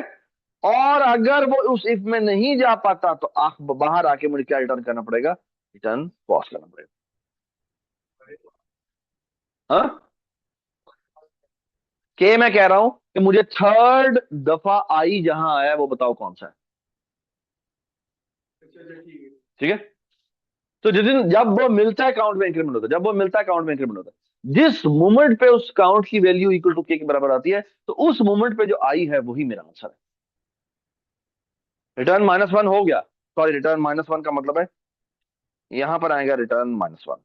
और अगर वो उस इफ में नहीं जा पाता तो आंख बाहर आके मुझे क्या रिटर्न करना पड़ेगा, रिटर्न पॉज करना पड़ेगा, हाँ। के मैं कह रहा हूं कि मुझे थर्ड दफा आई जहां आया है वो बताओ कौन सा है, अच्छा अच्छा ठीक है। ठीक है। तो जिस दिन जब वो मिलता है काउंट में इंक्रीमेंट होता है, जब वो मिलता है काउंट में इंक्रीमेंट होता है, जिस मोमेंट पे उस काउंट की वैल्यू इक्वल टू के बराबर आती है, तो उस मोमेंट पे जो आई है वही मेरा आंसर है। रिटर्न -1 हो गया, सॉरी रिटर्न -1 का मतलब है यहां पर आएगा रिटर्न -1,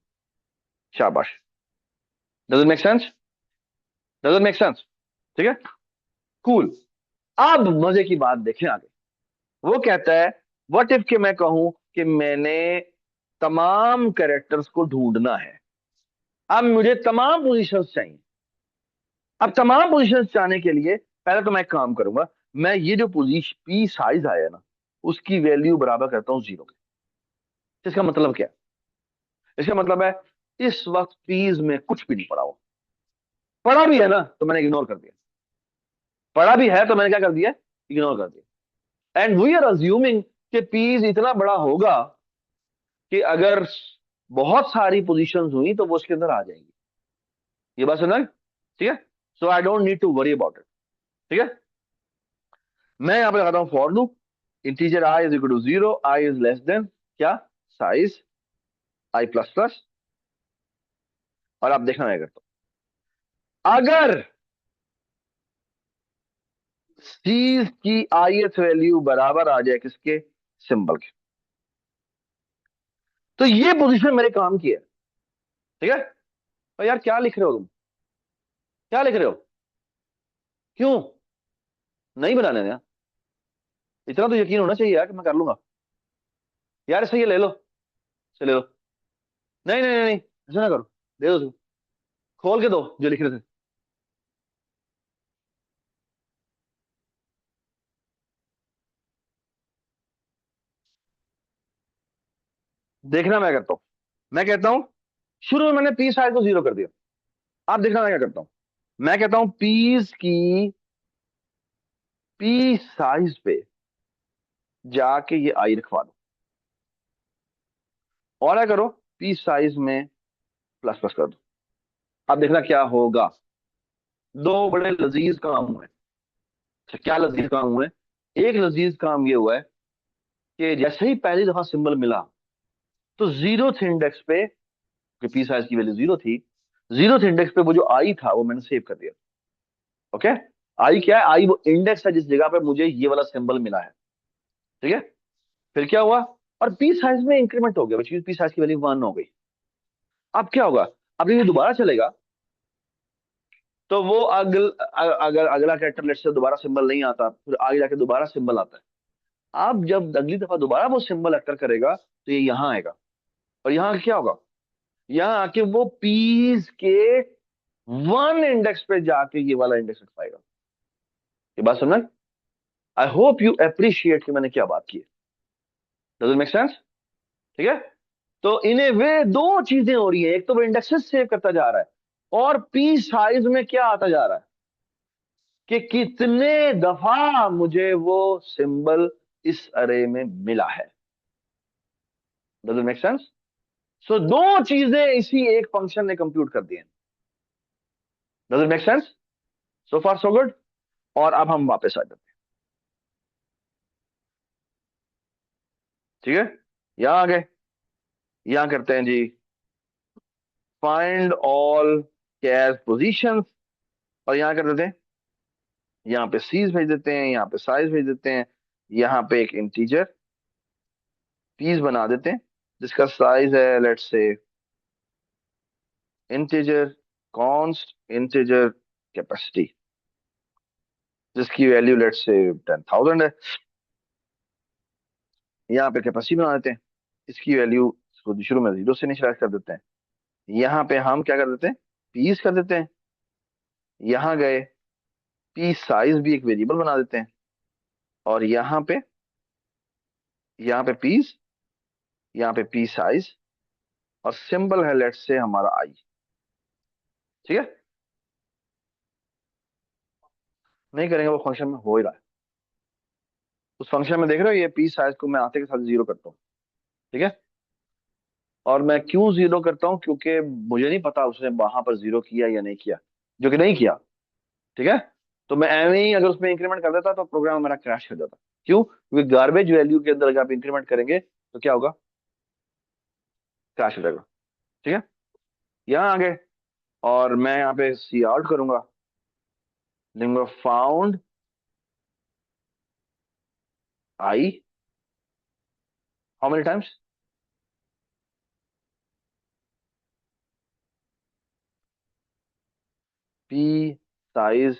शाबाश। Does it make sense, does it make sense, ठीक है, कूल। अब मजे की बात देखें आगे, वो कहता है व्हाट इफ के मैं कहूं कि मैंने तमाम कैरेक्टर्स को ढूंढना है, अब मुझे तमाम पोजीशंस चाहिए। अब तमाम पोजीशंस चाहने के लिए पहले तो मैं एक काम करूंगा, मैं ये जो पोजीशन पी साइज आया ना उसकी वैल्यू बराबर करता हूं 0 के। इसका मतलब क्या है, इसका मतलब है इस वक्त पीज में कुछ भी नहीं पड़ा हुआ, पड़ा भी है ना तो मैंने इग्नोर कर दिया, पड़ा भी है तो मैंने क्या कर दिया, इग्नोर कर दिया। एंड वी आर अज्यूमिंग कि पीज इतना बड़ा होगा कि अगर बहुत सारी पोजीशंस हुई तो वो उसके अंदर आ जाएंगी, ये बात सुना, ठीक है। So I don't need to worry about it, ठीक है। मैं यहां पे लगाता हूं for loop integer I is equal to 0, I is less than क्या, साइज आई प्लस प्लस, और आप देखना मैं करता हूं अगर सी की ith वैल्यू बराबर आ जाए किसके, सिंबल के, तो ये पोजीशन मेरे काम की है, ठीक है। और यार क्या लिख रहे हो तुम, क्या लिख रहे हो, क्यों नहीं बनाने यार, इतना तो यकीन होना चाहिए यार कि मैं कर लूंगा, यार सही है ले लो, चले लो। नहीं नहीं नहीं नहीं, ऐसा ना करो, दे दो उसको। खोल के दो जो लिख रहे थे। देखना मैं करता हूँ। मैं कहता हूँ, शुरू में मैंने पी साइज को 0 कर दिया। आप देखना मैं क्या करता हूँ। मैं कहता हूँ पीस की पी साइज पे जाके ये आई रखवा दो। और क्या करो, पी साइज में प्लस प्लस कर दो। अब देखना क्या होगा। दो बड़े लजीज काम हुए। अच्छा, क्या लजीज काम हुए? एक लजीज काम ये हुआ है कि जैसे ही पहली दफा सिंबल मिला, तो जीरो थे इंडेक्स पे, पी साइज की वैल्यू 0 थी। जीरो थे इंडेक्स पे वो जो आई था वो मैंने सेव कर दिया। ओके। आई क्या है? आई वो इंडेक्स है जिस जगह पे मुझे ये वाला सिंबल मिला है। ठीक है। फिर क्या हुआ? और पी साइज में इंक्रीमेंट हो गया, पी साइज की वैल्यू 1 हो गई। अब क्या होगा? अब ये दोबारा चलेगा, तो वो अगर अगला कैरेक्टर लेट से दोबारा सिंबल नहीं आता, फिर आगे जाके दोबारा सिंबल आता है। अब जब अगली दफा दोबारा वो सिंबल अक्टर करेगा, तो ये यहाँ आएगा। और यहाँ क्या होगा? यहाँ आके वो पीस के 1 इंडेक्स पे जाके ये वाला इंडेक्स रख पाएगा। ये बात समझ? आई होप यू अप्रिशिएट कि मैंने क्या बात की है। Does it make sense? ठीक है। तो इन ए वे दो चीजें हो रही है, एक तो वो इंडेक्सेस सेव करता जा रहा है, और पी साइज में क्या आता जा रहा है कि कितने दफा मुझे वो सिंबल इस अरे में मिला है। Does it make sense? So दो चीजें इसी एक फंक्शन ने कंप्यूट कर दी हैं। Does it make sense? So far so good. और अब हम वापस आ जाते हैं। ठीक है। यहां आ गए। यहां करते हैं जी, फाइंड ऑल कैश पोजीशंस। और यहां कर देते हैं, यहाँ पे सीज भेज देते हैं, यहाँ पे साइज भेज देते हैं। यहाँ पे एक इंटीजर पीस बना देते हैं जिसका साइज है let's say integer const integer capacity, जिसकी वैल्यू लेट्स से 10,000 है। यहाँ पे कैपेसिटी बना देते हैं, इसकी वैल्यू शुरू में 0 से इनिशियलाइज कर देते हैं। यहाँ पे हम क्या कर देते हैं, पीस कर देते हैं। यहाँ गए, पी साइज भी एक वेरिएबल बना देते हैं। और यहाँ पे पीस, यहाँ पे पी साइज, और सिंबल है लेट्स से हमारा आई। ठीक है। नहीं करेंगे, वो फंक्शन में हो ही रहा है। उस फंक्शन में देख रहे हो, ये पी साइज को मैं आते के साथ 0 करता हूँ। ठीक है। और मैं क्यों 0 करता हूँ? क्योंकि मुझे नहीं पता उसने वहां पर 0 किया या नहीं किया, जो कि नहीं किया। ठीक है। तो मैं एवं ही अगर उसमें इंक्रीमेंट कर देता तो प्रोग्राम मेरा क्रैश कर जाता। क्यों? क्योंकि गार्बेज वैल्यू के अंदर अगर आप इंक्रीमेंट करेंगे तो क्या होगा? क्रैश हो जाएगा। ठीक है। यहाँ आ गए, और मैं यहाँ पे सी आउट करूंगा, लिखूंगा found I, how many times? P size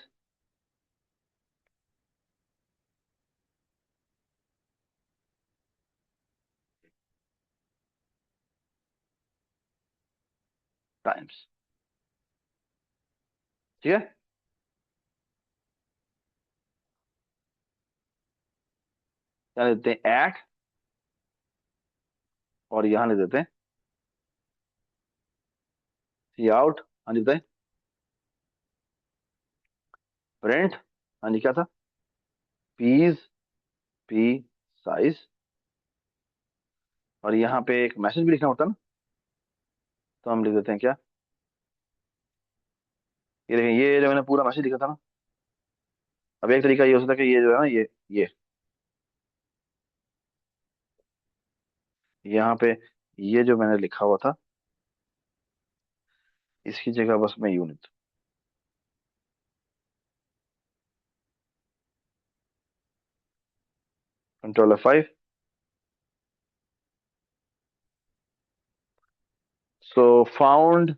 times. ठीक है। यहाँ देते हैं एट, और यहाँ लिख देते हैं सी आउट। हाँ जी बताएं। प्रिंट, हाँ जी क्या था? पीज पी साइज। और यहाँ पे एक मैसेज भी लिखना होता है ना, तो हम लिख देते हैं क्या? ये देखें, ये जो मैंने पूरा मैसेज लिखा था ना। अब एक तरीका ये हो सकता है कि ये जो है ना, ये यहाँ पे ये जो मैंने लिखा हुआ था, इसकी जगह बस मैं unit Ctrl F5। So found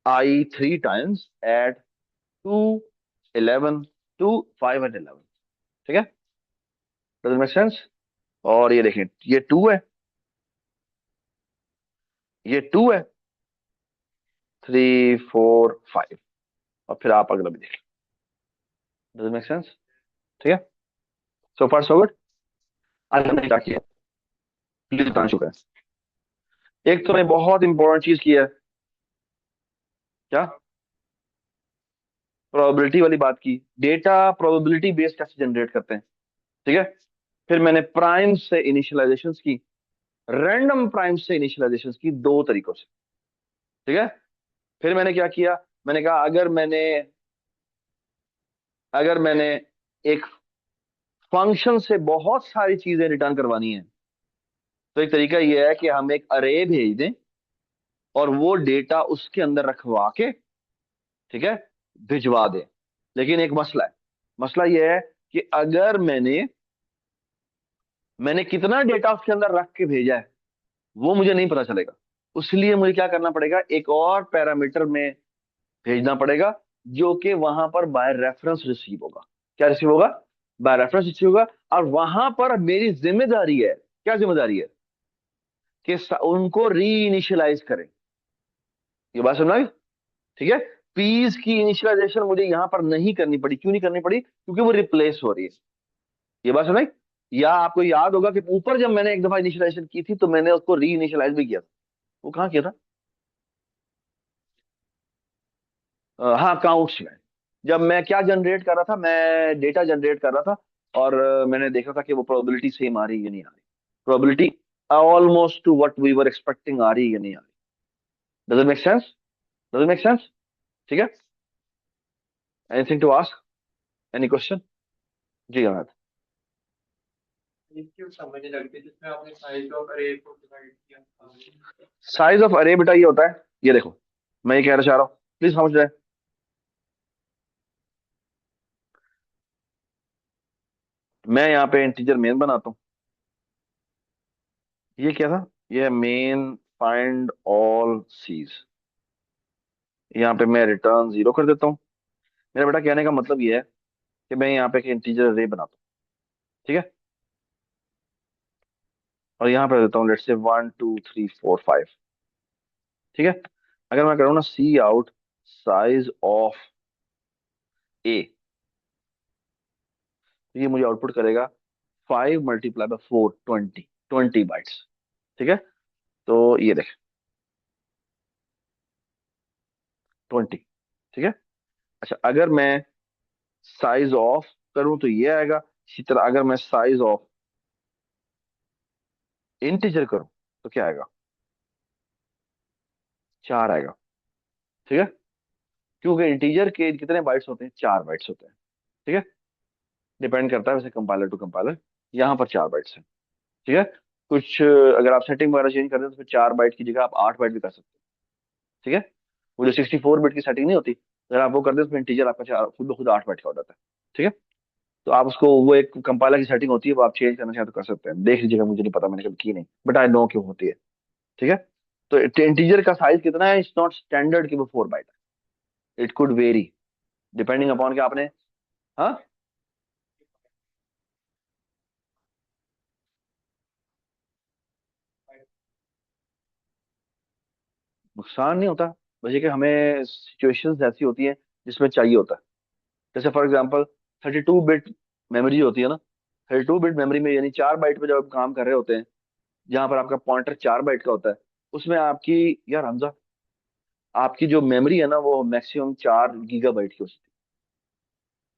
I 3 times at 2, 11, 2, 5 and 11। ठीक है। Does make sense? और ये देखें, ये 2 है, ये 2 है, 3 4 5, और फिर आप अगला भी देख लो। Does make sense? ठीक है, सो फार सो गुड। आज हमने क्या किया, प्लीज बता चुका है। एक तो मैं बहुत इंपॉर्टेंट चीज की है, क्या, प्रोबेबिलिटी वाली बात की, डेटा प्रोबेबिलिटी बेस्ड कैसे जनरेट करते हैं। ठीक है, फिर मैंने प्राइम से इनिशियलाइजेशन की, रैंडम प्राइम से इनिशियलाइजेशन की, दो तरीकों से। ठीक है, फिर मैंने क्या किया, मैंने कहा अगर मैंने एक फंक्शन से बहुत सारी चीजें रिटर्न करवानी है, तो एक तरीका यह है कि हम एक अरे भेज दें और वो डेटा उसके अंदर रखवा के, ठीक है, भिजवा दें। लेकिन एक मसला है, मसला यह है कि अगर मैंने कितना डेटा उसके अंदर रख के भेजा है वो मुझे नहीं पता चलेगा। उसलिए मुझे क्या करना पड़ेगा, एक और पैरामीटर में भेजना पड़ेगा, जो कि वहां पर बाय रेफरेंस रिसीव होगा। क्या रिसीव होगा? बाय रेफरेंस रिसीव होगा। और वहां पर मेरी जिम्मेदारी है, क्या जिम्मेदारी है, कि उनको री इनिशियलाइज करें। ये बात समझ आई? ठीक है, पीस की इनिशियलाइजेशन मुझे यहां पर नहीं करनी पड़ी। क्यों नहीं करनी पड़ी? क्योंकि वो रिप्लेस हो रही है। ये बात समझ आई? या आपको याद होगा कि ऊपर जब मैंने एक दफा इनिशियलाइजेशन की थी तो मैंने उसको री इनिशियलाइज भी किया था। वो कहाँ किया था? हाँ, काउंट्स में। जब मैं क्या जनरेट कर रहा था, मैं डेटा जनरेट कर रहा था, और मैंने देखा था कि वो प्रोबेबिलिटी सेम आ रही है या नहीं आ रही, probability almost to what we were expecting आ रही है या नहीं आ रही। Does it make sense? Does it make sense? ठीक है, anything to ask, any question? जी हाँ। ये क्यों समझ लगती है जिसमें आपने साइज ऑफ अरे को डिवाइड किया था। साइज ऑफ अरे बेटा ये होता है, ये देखो, मैं ये कहना चाह रहा हूँ, प्लीज समझ रहे हैं। मैं यहाँ पे इंटीजर मेन बनाता हूँ, ये क्या था, ये मेन फाइंड ऑल सीज। यहाँ पे मैं रिटर्न 0 कर देता हूँ। मेरा बेटा कहने का मतलब ये है कि मैं यहाँ पे एक इंटीजर अरे बनाता हूँ, ठीक है, और यहाँ पे देता हूँ लेट्स से 1 2 3 4 5। ठीक है, अगर मैं करूँ ना सी आउट साइज ऑफ ए, तो ये मुझे आउटपुट करेगा 5 × 4 20 बाइट्स। ठीक है, तो ये देख 20। ठीक है, अच्छा अगर मैं साइज ऑफ करूं तो ये आएगा। इसी तरह अगर मैं साइज ऑफ इंटीजर करूं तो क्या आएगा, 4 आएगा। ठीक है, क्योंकि इंटीजर के कितने बाइट्स होते हैं, 4 बाइट्स होते हैं। ठीक है, डिपेंड करता है वैसे कंपाइलर टू कंपाइलर। यहाँ पर 4 बाइट्स है। ठीक है, कुछ अगर आप सेटिंग वगैरह चेंज कर दें तो फिर 4 बाइट की जगह आप 8 बाइट भी कर सकते हैं। ठीक है, वो जो 64 बिट की सेटिंग नहीं होती, अगर आप वो कर दें तो फिर इंटीजर आपका खुद ब खुद 8 बाइट का हो जाता है। ठीक है, तो आप उसको, वो एक कंपाइलर की सेटिंग होती है, वो आप चेंज करना चाहें तो कर सकते हैं, देख लीजिएगा, मुझे नहीं पता, मैंने कभी की नहीं, बट आई नो क्यों होती है। ठीक है, तो इंटीजर का साइज कितना है, इट्स नॉट स्टैंडर्ड कि वो 4 बाइट है, it could very depending upon कि आपने, हाँ, नुकसान नहीं होता। वजह कि हमें सिचुएशंस ऐसी होती हैं जिसमें चाहिए होता है। जैसे फॉर एग्जांपल 32 बिट मेमोरी होती है ना, 32 बिट मेमोरी में यानी 4 बाइट पे जब आप काम कर रहे होते हैं, जहां पर आपका पॉइंटर 4 बाइट का होता है, उसमें आपकी, यार हमजा, आपकी जो मेमोरी है ना वो मैक्सिमम 4 गीगाबाइट की होती है।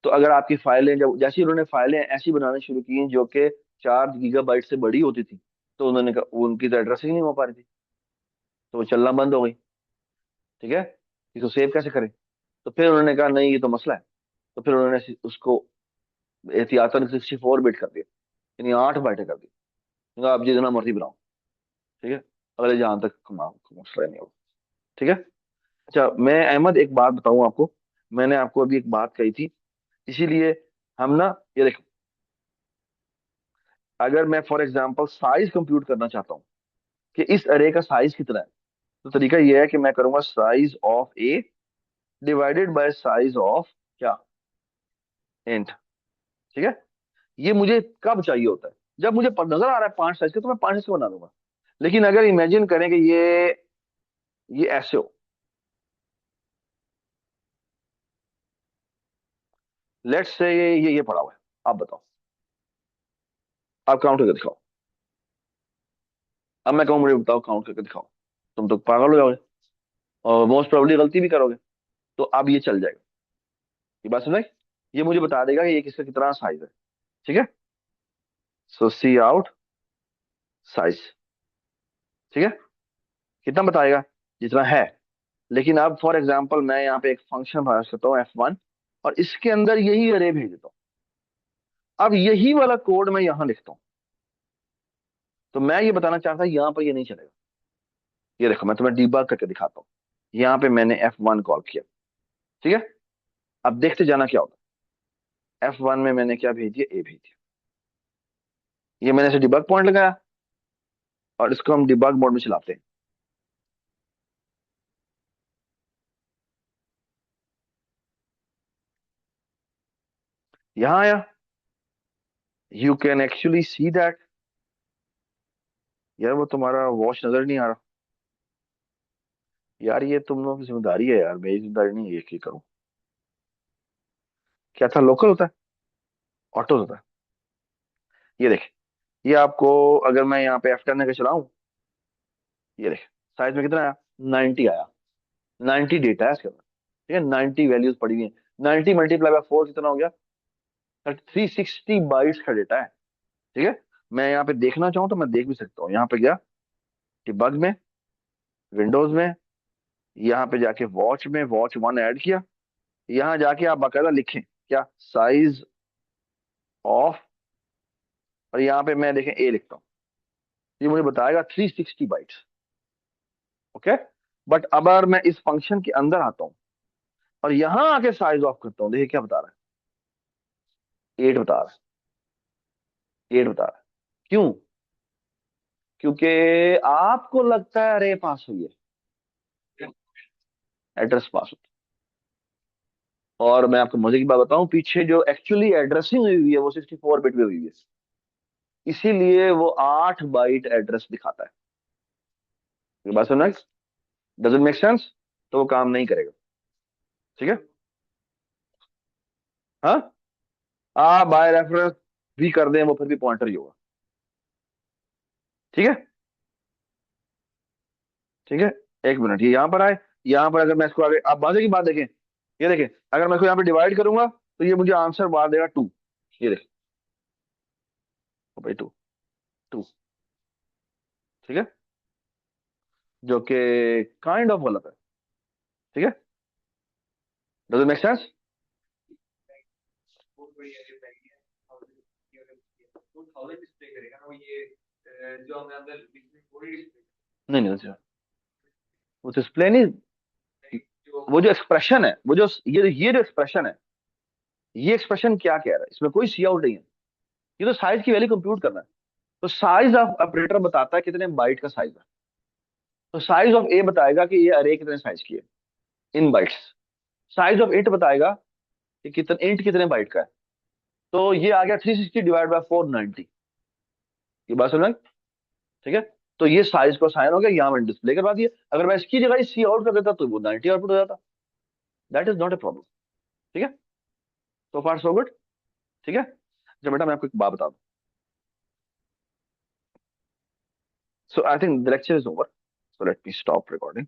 तो अगर आपकी फाइलें, जब जैसे ही उन्होंने फाइलें ऐसी बनानी शुरू की जो कि 4 गीगाबाइट से बड़ी होती थी, तो उन्होंने कहा उनकी तो एड्रेसिंग नहीं हो पा रही थी, तो वो चलना बंद हो गई। ठीक है, इसको सेव कैसे करें? तो फिर उन्होंने कहा नहीं ये तो मसला है, तो फिर उन्होंने उसको एहतियातन 64 बिट कर दिया, यानी 8 बाइटें कर दी। कहा, आप जितना मर्जी बनाओ, ठीक है, अगले जहां तक मसला नहीं होगा। ठीक है, अच्छा मैं अहमद एक बात बताऊं आपको, मैंने आपको अभी एक बात कही थी, इसीलिए हम ना, ये देखो, अगर मैं फॉर एग्जांपल साइज कंप्यूट करना चाहता हूँ कि इस अरे का साइज कितना है, तो तरीका ये है कि मैं करूंगा size of A divided by size of क्या, इंट। ठीक है, ये मुझे कब चाहिए होता है, जब मुझे नजर आ रहा है 5 साइज का, तो मैं 5 साइज का बना दूंगा। लेकिन अगर इमेजिन करें कि ये ये ऐसे हो, लेट्स से ये पड़ा हुआ है। आप बताओ, आप काउंट करके दिखाओ। अब मैं कहूँ मुझे बताओ काउंट करके दिखाओ, तुम तो पागल हो जाओगे और मोस्ट प्रोबेबली गलती भी करोगे। तो अब ये चल जाएगा, ये बात समझ आई? ये मुझे बता देगा कि ये किसका कितना साइज है। ठीक है, सो सी आउट साइज। ठीक है, कितना बताएगा? जितना है। लेकिन अब फॉर एग्जांपल मैं यहाँ पे एक फंक्शन पास करता हूँ F1, और इसके अंदर यही अरे भेज देता हूँ। अब यही वाला कोड मैं यहाँ लिखता हूँ। तो मैं ये बताना चाहता यहाँ पर ये नहीं चलेगा। ये देखो मैं तुम्हें डीबग करके दिखाता हूँ। यहाँ पे मैंने F1 कॉल किया। ठीक है, अब देखते जाना क्या होता है। F1 में मैंने क्या भेज दिया, ए भेज दिया। ये मैंने इसे डिबग पॉइंट लगाया, और इसको हम डिबग मोड में चलाते हैं। यहाँ आया, you can actually see that. यार वो तुम्हारा वॉच नजर नहीं आ रहा। यार ये तुम लोगों की जिम्मेदारी है यार, मेरी जिम्मेदारी नहीं है ये की करूँ। क्या था, लोकल होता है, ऑटो होता है। ये देख, ये आपको, अगर मैं यहाँ पे F10 लेके चलाऊं, ये देख साइज में कितना आया, 90 आया। 90 डेटा है इसके अंदर। ठीक है, 90 वैल्यूज पड़ी हुई है। 90 मल्टीप्लाई बाय 4 कितना हो गया, 360 बाइट्स का डेटा है। ठीक है, मैं यहाँ पे देखना चाहूँ तो मैं देख भी सकता हूँ। यहाँ पे गया डिबग में, विंडोज में, यहाँ पे जाके वॉच में वॉच वन ऐड किया। यहाँ जाके आप बाकायदा लिखें क्या, साइज ऑफ, और यहाँ पे मैं देखें ए लिखता हूँ। ये मुझे बताएगा 360 बाइट्स। ओके, बट अब अगर मैं इस फंक्शन के अंदर आता हूँ और यहाँ आके साइज ऑफ करता हूँ, देखिए क्या बता रहा है, 8 बता रहा है, 8 बता रहा है। क्यों? क्योंकि आपको लगता है अरे पास हुई है, एड्रेस पास हुई। और मैं आपको मजे की बात बताऊं, पीछे जो एक्चुअली एड्रेसिंग हुई है वो 64 बिट में हुई है। इसीलिए वो 8 बाइट एड्रेस दिखाता है। ये बात समझ, डजेंट मेक सेंस? तो वो काम नहीं करेगा। ठीक है, हाँ, आप बाय रेफरेंस भी कर दें वो फिर भी पॉइंटर ही होगा। ठीक है, ठीक है, एक मिनट, ये यहाँ पर आए। यहाँ पर अगर मैं इसको आगे, आप बाजे की बात देखें, ये देखें, अगर मैं इसको यहाँ पे डिवाइड करूंगा तो ये मुझे आंसर बार देगा 2। ये देखें, ओ भाई 2, 2। ठीक है, जो कि काइंड ऑफ गलत है। ठीक है, डज इट मेक सेंस? बहुत बढ़िया ये बताइए। तो 1000 डिस्प्ले करेगा ना वो, ये जो हमने अंदर पूरी डिस्प्ले नहीं नहीं अच्छा, वो डिस्प्ले नहीं, जो वो जो एक्सप्रेशन है, वो जो ये जो एक्सप्रेशन है, ये एक्सप्रेशन क्या कह रहा है, इसमें कोई सी आउट नहीं है। ये तो साइज की वैल्यू कंप्यूट करना है। तो साइज ऑफ ऑपरेटर बताता है कितने बाइट का साइज है। तो साइज ऑफ ए बताएगा कि ये अरे कितने साइज की है, इन बाइट्स। साइज ऑफ इंट बताएगा कि कितने इंट कितने बाइट का है। तो ये आ गया 360 डिवाइड बाय 490। ये बात समझ में आई? ठीक है, तो ये साइज को साइन हो गया, यहाँ मैंने डिस्प्ले करवा दिया। अगर मैं इसकी जगह सी आउट कर देता तो वो 90 आउटपुट हो जाता। That is not a problem. ठीक है, सो फार सो गुड। ठीक है, जब बेटा मैं आपको एक बात बता दूं, so I think the lecture is over, so let me stop recording.